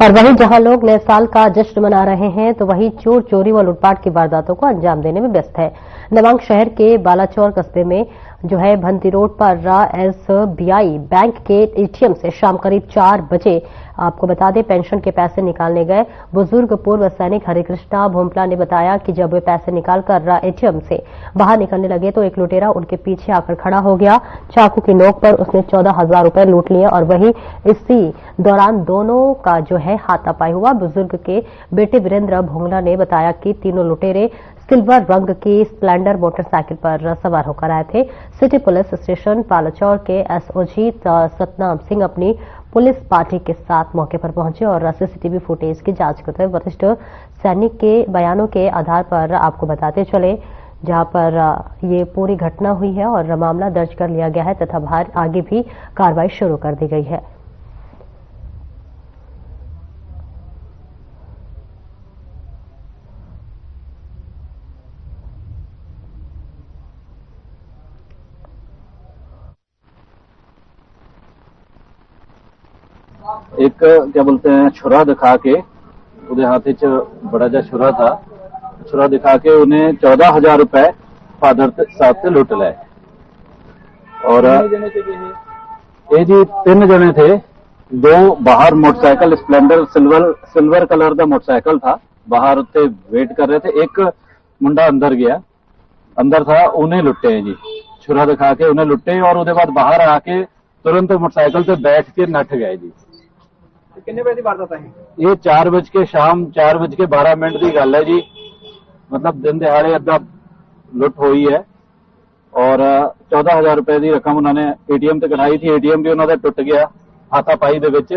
और वहीं जहां लोग नए साल का जश्न मना रहे हैं तो वहीं चोर चोरी व लूटपाट की वारदातों को अंजाम देने में व्यस्त है। नवांग शहर के बालाचौर कस्बे में जो है भंती रोड पर SBI बैंक के एटीएम से शाम करीब 4 बजे आपको बता दें पेंशन के पैसे निकालने गए बुजुर्ग पूर्व सैनिक हरिकृष्णा भोमपला ने बताया कि जब वे पैसे निकालकर एटीएम से बाहर निकलने लगे तो एक लुटेरा उनके पीछे आकर खड़ा हो गया। चाकू की नोक पर उसने 14,000 रुपए लूट लिए और वहीं इसी दौरान दोनों का जो है हाथापाई हुआ। बुजुर्ग के बेटे वीरेंद्र भोंगला ने बताया कि तीनों लुटेरे सिल्वर रंग की स्प्लेंडर मोटरसाइकिल पर सवार होकर आए थे। सिटी पुलिस स्टेशन बालाचौर के SOG सतनाम सिंह अपनी पुलिस पार्टी के साथ मौके पर पहुंचे और CCTV फुटेज की जांच करते हुए वरिष्ठ सैनिक के बयानों के आधार पर आपको बताते चले, जहां पर ये पूरी घटना हुई है और मामला दर्ज कर लिया गया है तथा आगे भी कार्रवाई शुरू कर दी गई है। एक क्या बोलते हैं छुरा दिखा के उन्हें हाथी च बड़ा जा छुरा दिखा के उन्हें 14,000 रुपए फादर साहब से लूट लाए। और ये जी 3 जने थे दो बाहर मोटरसाइकिल स्प्लेंडर सिल्वर कलर का मोटरसाइकिल था, बाहर उत्ते वेट कर रहे थे। एक मुंडा अंदर था, उन्हें लुट्टे हैं जी, छुरा दिखा के उन्हें लुट्टे और उसके बाद बाहर आके तुरंत मोटरसाइकिल से बैठ के नठ गए जी। कितने बजे की वारदात है ये 4 बज के शाम 4:12 की गल है जी। मतलब दिन दिहाड़े अद्धा लुट हुई है और 14,000 रुपए की रकम उन्होंने एटीएम से कढ़ाई थी। एटीएम भी उन्होंने टुट गया हाथापाई दे विच।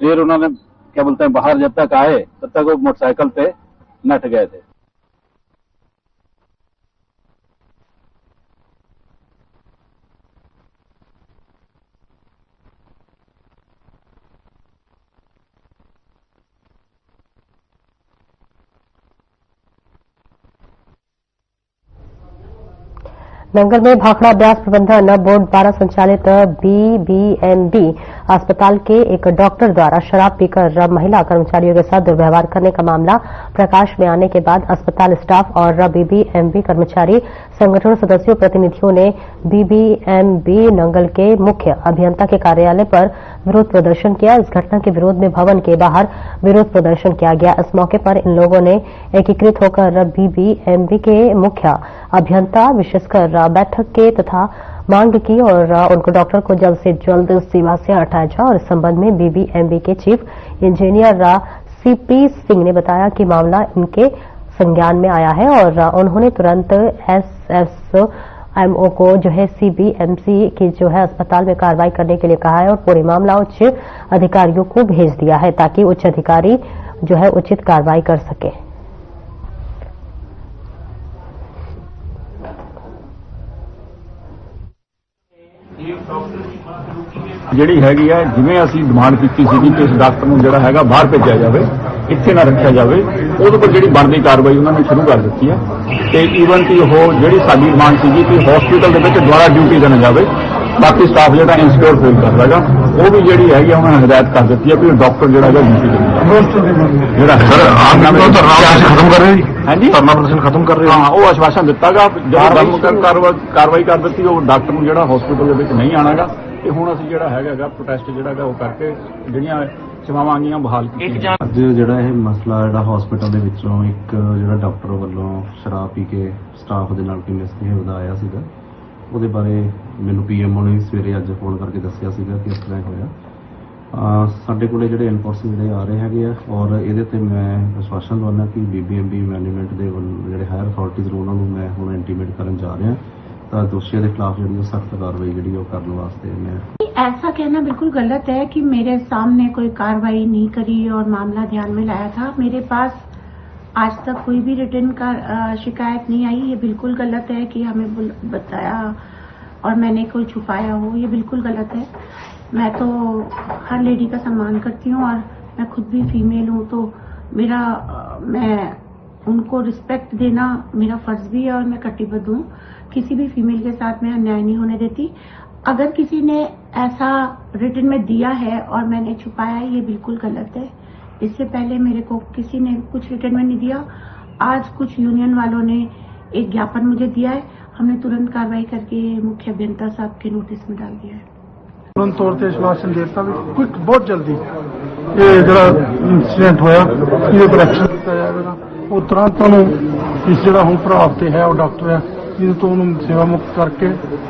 फिर उन्होंने क्या बोलते हैं बाहर जब तक आए तब तक वो मोटरसाइकिल पे नट गए थे। नंगल में भाखड़ा ब्यास प्रबंधन बोर्ड द्वारा संचालित बीबीएमबी अस्पताल के एक डॉक्टर द्वारा शराब पीकर महिला कर्मचारियों के साथ दुर्व्यवहार करने का मामला प्रकाश में आने के बाद अस्पताल स्टाफ और बीबीएमबी कर्मचारी संगठन सदस्यों प्रतिनिधियों ने बीबीएमबी नंगल के मुख्य अभियंता के कार्यालय पर विरोध प्रदर्शन किया। इस घटना के विरोध में भवन के बाहर विरोध प्रदर्शन किया गया। इस मौके पर इन लोगों ने एकीकृत होकर बीबीएमबी के मुख्य अभियंता विशेषकर बैठक के तथा मांग की और उनको डॉक्टर को जल्द से जल्द सेवा से हटाया जाए। और इस संबंध में बीबीएमबी के चीफ इंजीनियर सीपी सिंह ने बताया कि मामला इनके संज्ञान में आया है और उन्होंने तुरंत एसएसएमओ को जो है सीबीएमसी की जो है अस्पताल में कार्रवाई करने के लिए कहा है और पूरी मामला उच्च अधिकारियों को भेज दिया है ताकि उच्च अधिकारी जो है उचित कार्रवाई कर सके। ਜਿਹੜੀ ਹੈਗੀ ਹੈ ਜਿਵੇਂ ਅਸੀਂ ਡਿਮਾਂਡ ਕੀਤੀ ਸੀਗੀ ਕਿ ਇਸ ਡਾਕਟਰ ਨੂੰ ਜਿਹੜਾ ਹੈਗਾ ਬਾਹਰ ਭੇਜਿਆ ਜਾਵੇ, ਇੱਥੇ ਨਾ ਰੱਖਿਆ ਜਾਵੇ, ਉਹਦੇ ਪਰ ਜਿਹੜੀ ਬਣਦੀ ਕਾਰਵਾਈ ਉਹਨਾਂ ਨੇ ਸ਼ੁਰੂ ਕਰ ਦਿੱਤੀ ਹੈ ਤੇ ਈਵਨ ਕਿ ਉਹ ਜਿਹੜੀ ਸਾਡੀ ਡਿਮਾਂਡ ਸੀਗੀ ਕਿ ਹਸਪੀਟਲ ਦੇ ਵਿੱਚ ਦੁਆਰਾ ਡਿਊਟੀ ਦੇਣਾ ਜਾਵੇ, ਬਾਕੀ ਸਟਾਫ ਜਿਹੜਾ ਇਨਸਿਕਿਉਰ ਫੀਲ ਕਰਦਾ ਹੈਗਾ ਉਹ ਵੀ ਜਿਹੜੀ ਹੈਗੀ ਉਹਨਾਂ ਨੇ ਹਦਾਇਤ ਕਰ ਦਿੱਤੀ ਹੈ ਕਿ ਡਾਕਟਰ ਜਿਹੜਾ ਹੈਗਾ ਡਿਊਟੀ ਦੇਣਾ ਜਿਹੜਾ ਸਰ ਆਪ ਨਾਮ ਤੋਂ ਧਰਨਾ ਖਤਮ ਕਰ ਰਹੇ ਹਾਂਜੀ ਧਰਨਾ ਪ੍ਰਦਰਸ਼ਨ ਖਤਮ ਕਰ ਰਹੇ ਹਾਂ ਉਹ ਆਸ਼ਵਾਸਨ ਦਿੱਤਾਗਾ ਜਦੋਂ ਕਾਰਵਾਈ ਕਰ ਦਿੱਤੀ ਉਹ ਡਾਕਟਰ ਨੂੰ ਜਿਹੜਾ ਹਸਪੀਟਲ ਦੇ ਵਿੱਚ ਨਹੀਂ ਆਣਾਗਾ ਤੇ ਹੁਣ ਅਸੀਂ ਜਿਹੜਾ ਹੈਗਾ ਪ੍ਰੋਟੈਸਟ ਜਿਹੜਾ ਹੈਗਾ ਉਹ ਕਰਕੇ ਜਿਹੜੀਆਂ ਸੇਵਾਵਾਂ ਆਗੀਆਂ ਬਹਾਲ ਕੀਤੀਆਂ। ਅੱਜ ਜਿਹੜਾ ਇਹ ਮਸਲਾ ਜਿਹੜਾ ਹਸਪੀਟਲ ਦੇ ਵਿੱਚੋਂ ਇੱਕ ਜਿਹੜਾ ਡਾਕਟਰ ਵੱਲੋਂ ਸ਼ਰਾਬ ਪੀ ਕੇ ਸਟਾਫ ਦੇ ਨਾਲ ਮਿਸਬਿਹੇਵ ਦਾ ਆਇਆ ਸੀਗਾ, ਉਹਦੇ ਬਾਰੇ ਮੈਨੂੰ ਪੀਐਮਓ ਨੇ ਸਵੇਰੇ ਅੱਜ ਫੋਨ ਕਰਕੇ ਦੱਸਿਆ ਸੀਗਾ ਕਿ ਇਸ ਤਰ੍ਹਾਂ ਹੋਇਆ। ਸਾਡੇ ਕੋਲੇ ਜਿਹੜੇ ਇਨਪੁਟਸ ਜਿਹੜੇ ਆ ਰਹੇ ਹੈਗੇ ਆ ਔਰ ਇਹਦੇ ਤੇ ਮੈਂ ਵਿਸ਼ਵਾਸਨ ਦਵਾਨਾ ਕਿ ਬੀਬੀਐਮਬੀ ਮੈਨੇਜਮੈਂਟ ਦੇ ਜਿਹੜੇ ਹਾਇਰ ਅਥਾਰਟੀਜ਼ ਨੇ ਉਹਨਾਂ ਨੂੰ ਮੈਂ ਹੁਣ ਇੰਟੀਮੇਟ ਕਰਨ ਜਾ ਰਿਹਾ ਤਾਂ ਦੋਸ਼ੀਆਂ ਦੇ ਖਿਲਾਫ ਜਿਹੜੀ ਸਖਤ ਕਾਰਵਾਈ ਜਿਹੜੀ ਉਹ ਕਰਨ वास्ते मैं ऐसा कहना बिल्कुल गलत है कि मेरे सामने कोई कार्रवाई नहीं करी और मामला ध्यान में लाया था। मेरे पास आज तक कोई भी रिटर्न का शिकायत नहीं आई। ये बिल्कुल गलत है कि हमें बताया और मैंने कोई छुपाया हो, ये बिल्कुल गलत है। मैं तो हर लेडी का सम्मान करती हूँ और मैं खुद भी फीमेल हूँ तो मैं उनको रिस्पेक्ट देना मेरा फर्ज भी है और मैं कटिबद्ध हूँ। किसी भी फीमेल के साथ मैं अन्याय नहीं होने देती। अगर किसी ने ऐसा रिटर्न में दिया है और मैंने छुपाया है, ये बिल्कुल गलत है। इससे पहले मेरे को किसी ने कुछ रिटर्न में नहीं दिया। आज कुछ यूनियन वालों ने एक ज्ञापन मुझे दिया है, हमने तुरंत कार्रवाई करके मुख्य अभियंता साहब के नोटिस में डाल दिया है। तुरंत तौर पर आश्वासन देता भी क्विक बहुत जल्दी ये जरा इंसिडेंट होया ये पर एक्शन किया जाएगा। वो तुरंत इस जगह हूँ प्रभाव से है और डॉक्टर है तो उन्होंने सेवा मुक्त करके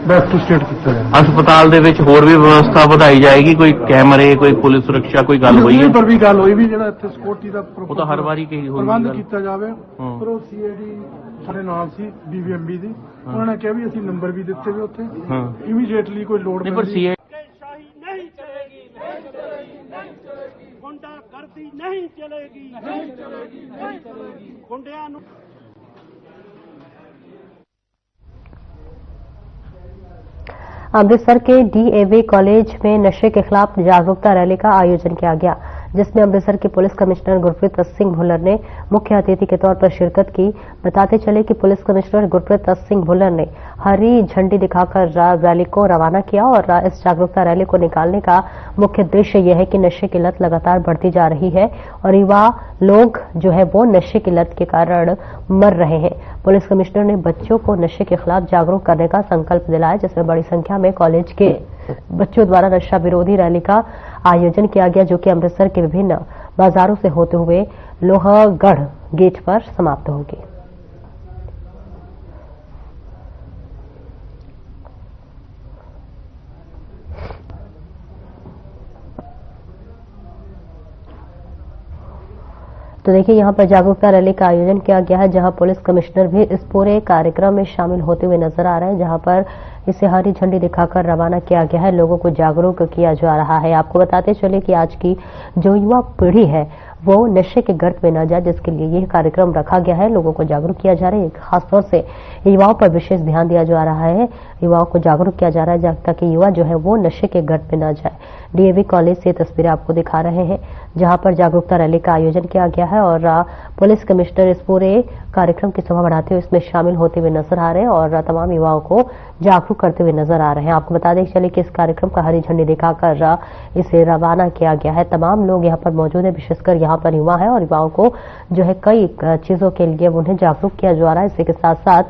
बैक टू स्टेट किया जाए। अस्पताल ਦੇ ਵਿੱਚ ਹੋਰ ਵੀ ਵਿਵਸਥਾ ਵਧਾਈ ਜਾਏਗੀ, ਕੋਈ ਕੈਮਰੇ, ਕੋਈ ਪੁਲਿਸ ਸੁਰੱਖਿਆ, ਕੋਈ ਗੱਲ ਹੋਈ ਹੈ? ਪਰ ਵੀ ਗੱਲ ਹੋਈ ਵੀ ਜਿਹੜਾ ਇੱਥੇ ਸਿਕਿਉਰਿਟੀ ਦਾ ਉਹ ਤਾਂ ਹਰ ਵਾਰੀ ਕਹੀ ਹੋਈ ਪ੍ਰਬੰਧ ਕੀਤਾ ਜਾਵੇ। ਪਰ ਉਹ ਸੀਆਈਡੀ ਸਾਡੇ ਨਾਲ ਸੀ ਬੀਬੀਐਮਬੀ ਦੀ, ਉਹਨਾਂ ਨੇ ਕਿਹਾ ਵੀ ਅਸੀਂ ਨੰਬਰ ਵੀ ਦਿੱਤੇ ਵੀ ਉੱਥੇ ਇਮੀਡੀਏਟਲੀ ਕੋਈ ਲੋੜ ਨਹੀਂ। ਪਰ ਸੀਆਈਡੀ नहीं चलेगी, नहीं चलेगी, नहीं चलेगी, गुंडागर्दी नहीं चलेगी, नहीं चलेगी, नहीं चलेगी, गुंडियां अमृतसर के डीएवी कॉलेज में नशे के खिलाफ जागरूकता रैली का आयोजन किया गया, जिसमें अमृतसर के पुलिस कमिश्नर गुरप्रीत सिंह भुल्लर ने मुख्य अतिथि के तौर पर शिरकत की। बताते चले कि पुलिस कमिश्नर गुरप्रीत सिंह भुल्लर ने हरी झंडी दिखाकर रैली को रवाना किया और इस जागरूकता रैली को निकालने का मुख्य उद्देश्य यह है कि नशे की लत लगातार बढ़ती जा रही है और युवा लोग जो है वो नशे की लत के कारण मर रहे हैं। पुलिस कमिश्नर ने बच्चों को नशे के खिलाफ जागरूक करने का संकल्प दिलाया, जिसमें बड़ी संख्या में कॉलेज के बच्चों द्वारा नशा विरोधी रैली का आयोजन किया गया, जो कि अमृतसर के विभिन्न बाजारों से होते हुए लोहगढ़ गेट पर समाप्त होगी। तो देखिए, यहां पर जागरूकता रैली का आयोजन किया गया है, जहां पुलिस कमिश्नर भी इस पूरे कार्यक्रम में शामिल होते हुए नजर आ रहे हैं, जहां पर इसे हरी झंडी दिखाकर रवाना किया गया है, लोगों को जागरूक किया जा रहा है। आपको बताते चले कि आज की जो युवा पीढ़ी है वो नशे के गर्त में न जाए, जिसके लिए यह कार्यक्रम रखा गया है, लोगों को जागरूक किया जा रहा है। खासतौर से युवाओं पर विशेष ध्यान दिया जा रहा है, युवाओं को जागरूक किया जा रहा है ताकि युवा जो है वो नशे के गर्त में न जाए। डीएवी कॉलेज से तस्वीरें आपको दिखा रहे हैं, जहां पर जागरूकता रैली का आयोजन किया गया है और पुलिस कमिश्नर इस पूरे कार्यक्रम की शोभा बढ़ाते हुए इसमें शामिल होते हुए नजर आ रहे हैं और तमाम युवाओं को जागरूक करते हुए नजर आ रहे हैं। आपको बता दें चले कि इस कार्यक्रम का हरी झंडी दिखाकर इसे रवाना किया गया है। तमाम लोग यहां पर मौजूद है, विशेषकर यहां पर युवा है और युवाओं को जो है कई चीजों के लिए उन्हें जागरूक किया जा रहा है। इसी के साथ साथ